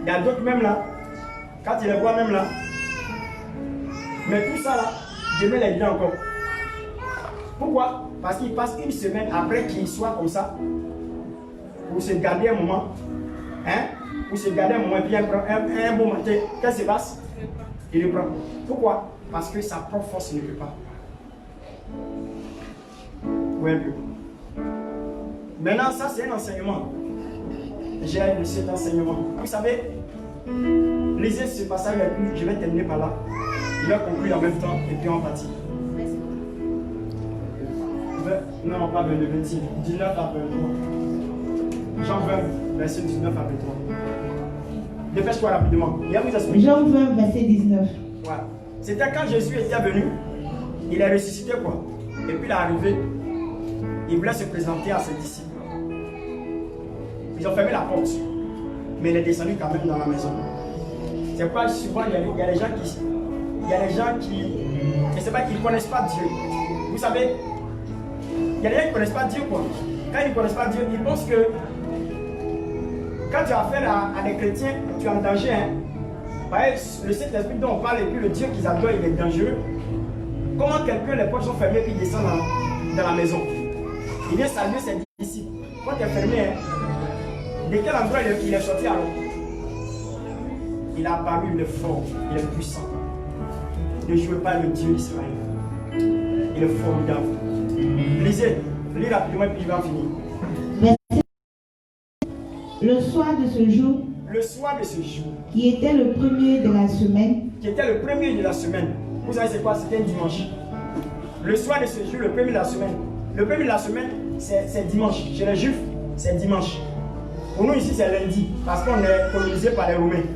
Il y a d'autres même là. Quand ils les voient même là. Mais tout ça là, demain les vient encore. Pourquoi? Parce qu'ils passent une semaine après qu'ils soient comme ça. Pour se garder un moment. Hein? Pour se garder un moment et puis un bon matin. Qu'est-ce qui se passe? Il reprend. Pourquoi? Parce que sa propre force ne peut pas. Oui, un peu. Maintenant, ça c'est un enseignement. J'ai cet enseignement. Vous savez, lisez ce passage avec nous. Je vais terminer par là. Je vais conclure en même temps et puis on partit. Non, pas 22, 26. 19 à 23. Jean 20, verset 19 à 23. Dépêche-toi rapidement. Jean 20, verset 19. Ouais. C'était quand Jésus était venu. Il a ressuscité quoi? Et puis il est arrivé. Il voulait se présenter à ses disciples. Ils ont fermé la porte. Mais il est descendu quand même dans la maison. C'est pourquoi souvent il y a des gens qui. Il y a des gens qui. Je ne sais pas, qui ne connaissent pas Dieu. Vous savez, il y a des gens qui ne connaissent pas Dieu quoi. Quand ils ne connaissent pas Dieu, ils pensent que quand tu as affaire à des chrétiens, tu es en danger. Hein? Le Saint-Esprit dont on parle et puis le Dieu qu'ils adorent, il est dangereux. Comment quelqu'un, les portes sont fermées et puis il descend dans la maison? Il vient saluer ses disciples. Quand tu es fermé, hein, de quel endroit il est sorti alors? Il a apparu, il est fort, il est puissant. Ne jouez pas le Dieu d'Israël. Il est formidable. Lisez rapidement et puis il va finir. Le soir de ce jour, qui était le premier de la semaine, vous savez c'est quoi? C'était un dimanche. Le soir de ce jour, le premier de la semaine. Le premier de la semaine, c'est dimanche. Chez les Juifs, c'est dimanche. Pour nous ici, c'est lundi, parce qu'on est colonisé par les Romains.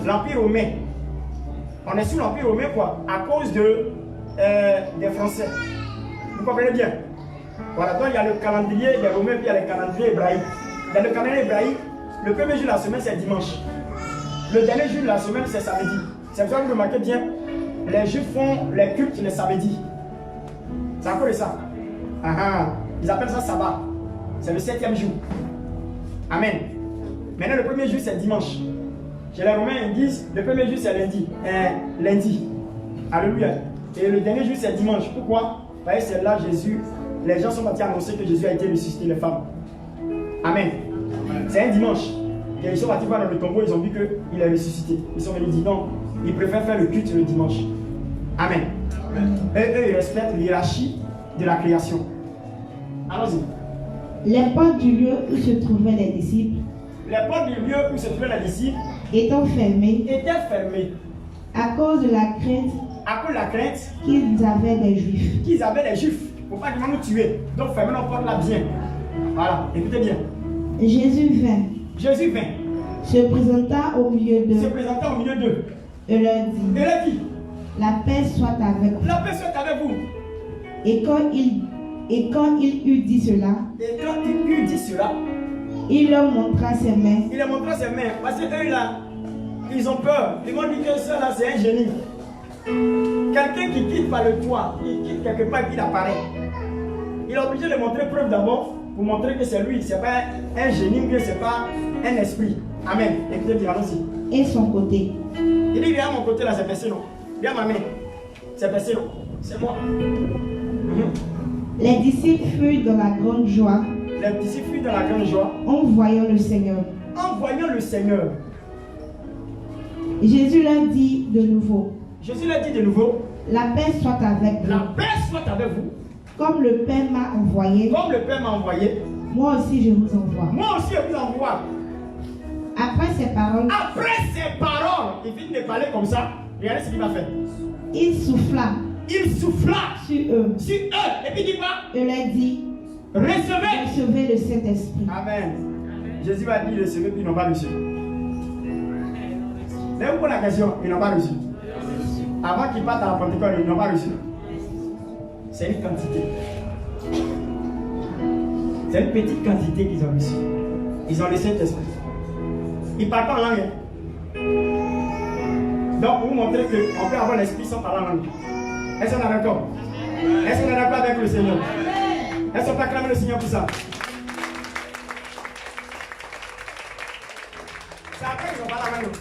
L'Empire romain. On est sous l'Empire romain quoi? À cause des Français. Vous comprenez bien? Voilà, donc il y a le calendrier des Romains, puis il y a le calendrier hébraïque. Dans le calendrier hébraïque, le premier jour de la semaine, c'est dimanche. Le dernier jour de la semaine, c'est samedi. C'est pour ça que vous remarquez bien, les Juifs font les cultes les samedis. C'est à cause de ça. Ils appellent ça sabbat. C'est le 7e jour. Amen. Maintenant, le premier jour, c'est dimanche. Chez les Romains, ils disent le premier jour, c'est lundi. Lundi. Alléluia. Et le dernier jour, c'est dimanche. Pourquoi? Parce que c'est là Jésus. Les gens sont partis annoncer que Jésus a été ressuscité, les femmes. Amen. C'est un dimanche. Et ils sont partis voir dans le tombeau, ils ont vu qu'il est ressuscité. Ils sont venus dire non, ils préfèrent faire le culte le dimanche. Amen. Eux, ils respectent l'hiérarchie de la création. Allons-y. Les portes du lieu où se trouvaient les disciples, étant fermées, à cause de la crainte qu'ils avaient des Juifs. Il ne faut pas qu'ils vont nous tuer. Donc fermez nos portes là bien. Voilà, écoutez bien. Jésus vint, se présenta au milieu d'eux, et leur dit, la paix soit avec vous. Et quand il eut dit cela, il leur montra ses mains. Parce que eux là, ils ont peur. Ils vont dire que ça là, c'est un génie. Quelqu'un qui quitte par le toit, il quitte quelque part et puis il apparaît. Il est obligé de montrer preuve d'abord pour montrer que c'est lui. C'est pas un génie, mais c'est pas un esprit. Amen. Écoutez bien, allons-y. Et son côté. Il dit, viens à mon côté là, c'est percé non. Viens ma main. C'est percé non. C'est moi. Les disciples furent dans la grande joie. En voyant le Seigneur. Jésus leur dit de nouveau. La paix soit avec vous. Comme le Père m'a envoyé. Moi aussi je vous envoie. Après ces paroles. Il finit de parler comme ça. Regardez ce qu'il va faire. Il souffla sur eux. Et puis il dit quoi? Il leur dit, recevez le Saint-Esprit. Amen. Jésus va dire recevez, puis ils n'ont pas reçu. Là où la question, ils n'ont pas reçu. Avant qu'ils partent à la Pentecôte, ils n'ont pas reçu. C'est une quantité. C'est une petite quantité qu'ils ont reçu. Ils ont le Saint-Esprit. Ils parlent pas en langue. Donc, pour vous montrer qu'on peut avoir l'esprit sans parler en langue. Est-ce qu'on est d'accord? Est-ce qu'on est d'accord avec le Seigneur? Est-ce qu'on peut acclamer le Seigneur pour ça? C'est après qu'ils ont parlé en langue.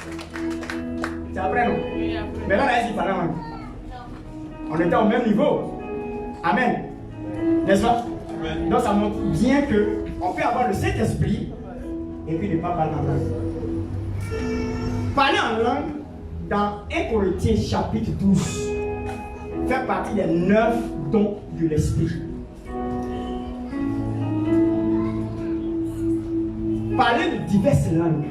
C'est après, non? Mais là, ils parlent en langue. On était au même niveau. Amen. N'est-ce pas? Donc, ça montre bien qu'on peut avoir le Saint-Esprit et puis ne pas parler en langue. Parler en langue, dans 1 Corinthiens chapitre 12, fait partie des 9 dons de l'Esprit. Parler de diverses langues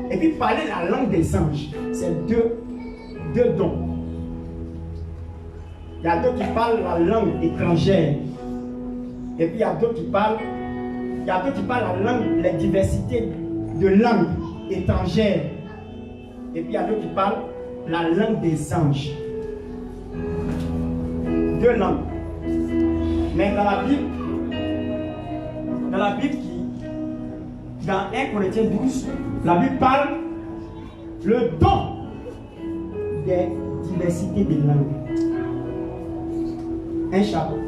et puis parler la langue des anges, c'est deux dons. Il y a d'autres qui parlent la langue étrangère et puis il y a d'autres qui parlent la langue, les diversités de langues étrangères. Et puis il y a d'autres qui parlent la langue des anges. 2 langues. Mais dans la Bible dans 1 Corinthiens 12, la Bible parle le don des diversités des langues. Un chapitre.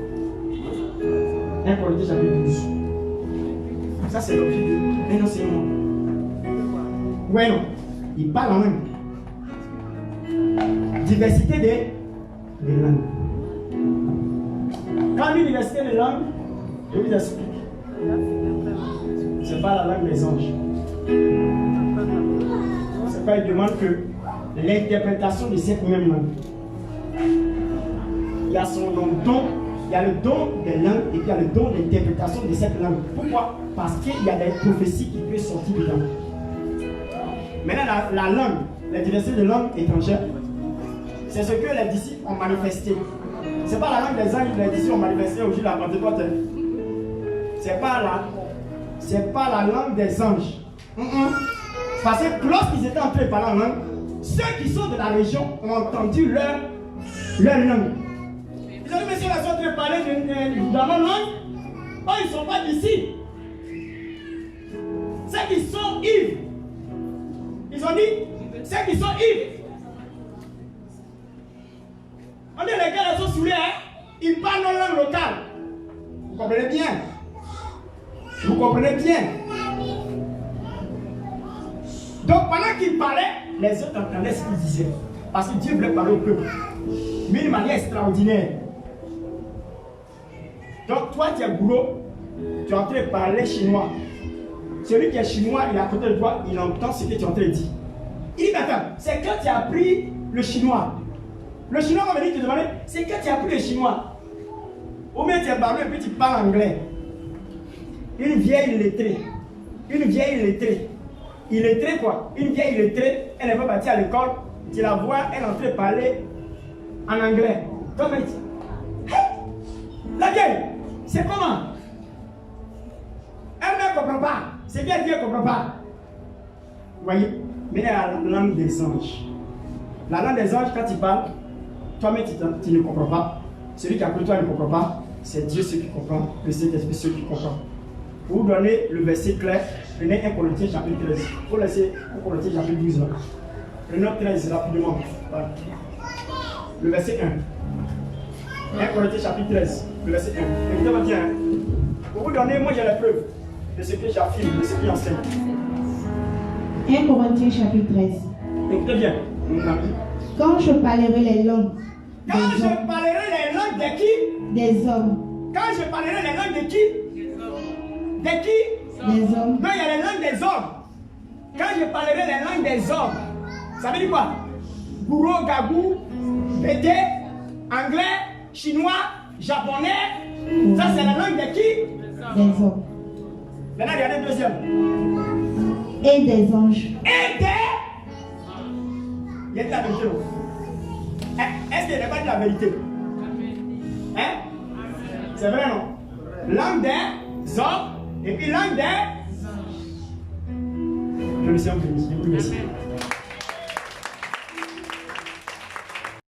1 Corinthiens chapitre 12. Ça c'est l'objet d'un enseignement. Ouais, non. Il parle en langue. Diversité des langues. Quand il dit diversité des langues, je vous explique. Ce n'est pas la langue des anges. C'est pas, il demande que l'interprétation de cette même langue. Il y a son don, il y a le don des langues et puis il y a le don d'interprétation de cette langue. Pourquoi? Parce qu'il y a des prophéties qui peuvent sortir dedans. Maintenant, la langue, la diversité de langues étrangères, c'est ce que les disciples ont manifesté. Ce n'est pas la langue des anges que les disciples ont manifesté au jour de la Pentecôte. Ce n'est pas la langue des anges. Parce que lorsqu'ils étaient en train de parler en langue, ceux qui sont de la région ont entendu leur langue. Ils ont dit, mais si on est en train de parler dans notre langue, oh, ils ne sont pas d'ici. Ceux qui sont ivres. Ils ont dit, ceux qui sont ivres. On dit, les gars, ils sont saoulés, hein? Ils parlent nos langues locales. comprenez bien. Vous comprenez bien. Donc pendant qu'il parlait, les autres entendaient ce qu'il disait. Parce que Dieu voulait parler au peuple. Mais d'une manière extraordinaire. Donc toi tu es bourreau, tu es en train de parler chinois. Celui qui est chinois, il est à côté de toi, il entend ce que tu es en train de dire. Il dit, attends, c'est quand tu as appris le chinois. Le chinois va venir te demander, c'est quand tu as appris le chinois. Ou bien tu es barbu et puis tu parles anglais. Une vieille illettrée. Une vieille illettrée. Illettrée quoi? Une vieille illettrée, elle n'est pas partie à l'école. Tu la vois, elle est en train de parler en anglais. Comme elle dit, hey, la vieille, c'est comment? Elle ne comprend pas. C'est bien Dieu ne comprend pas. Vous voyez? Mais elle a la langue des anges. La langue des anges, quand tu parles, toi-même tu ne comprends pas. Celui qui a appris toi ne comprend pas. C'est Dieu ceux qui comprend. Le Saint-Esprit ceux qui comprend. Pour vous donner le verset clair, prenez 1 Corinthiens chapitre 13. Il faut laisser 1 Corinthiens chapitre 12 là. Prenez 13 rapidement. Voilà. Le verset 1. 1 Corinthiens chapitre 13. Le verset 1. Écoutez-moi bien. Hein. Pour vous donner, moi j'ai la preuve de ce que j'affirme, de ce que j'enseigne. 1 Corinthiens chapitre 13. Écoutez bien, mon ami. Quand je parlerai les langues. Quand je parlerai les langues de qui? Des hommes. Quand je parlerai les langues de qui? De qui? Des hommes. Non, il y a les langues des hommes. Quand je parlerai les langues des hommes, ça veut dire quoi? Gourou, gabou, bété, anglais, chinois, japonais. Ça, c'est la langue de qui? Des hommes. Maintenant, regardez le deuxième. Et des anges. Et des... Il y a de la vérité. Est-ce qu'il n'a pas de la vérité? Hein? C'est vrai, non? Langue des hommes et puis langue des... Je le sais en plus, merci.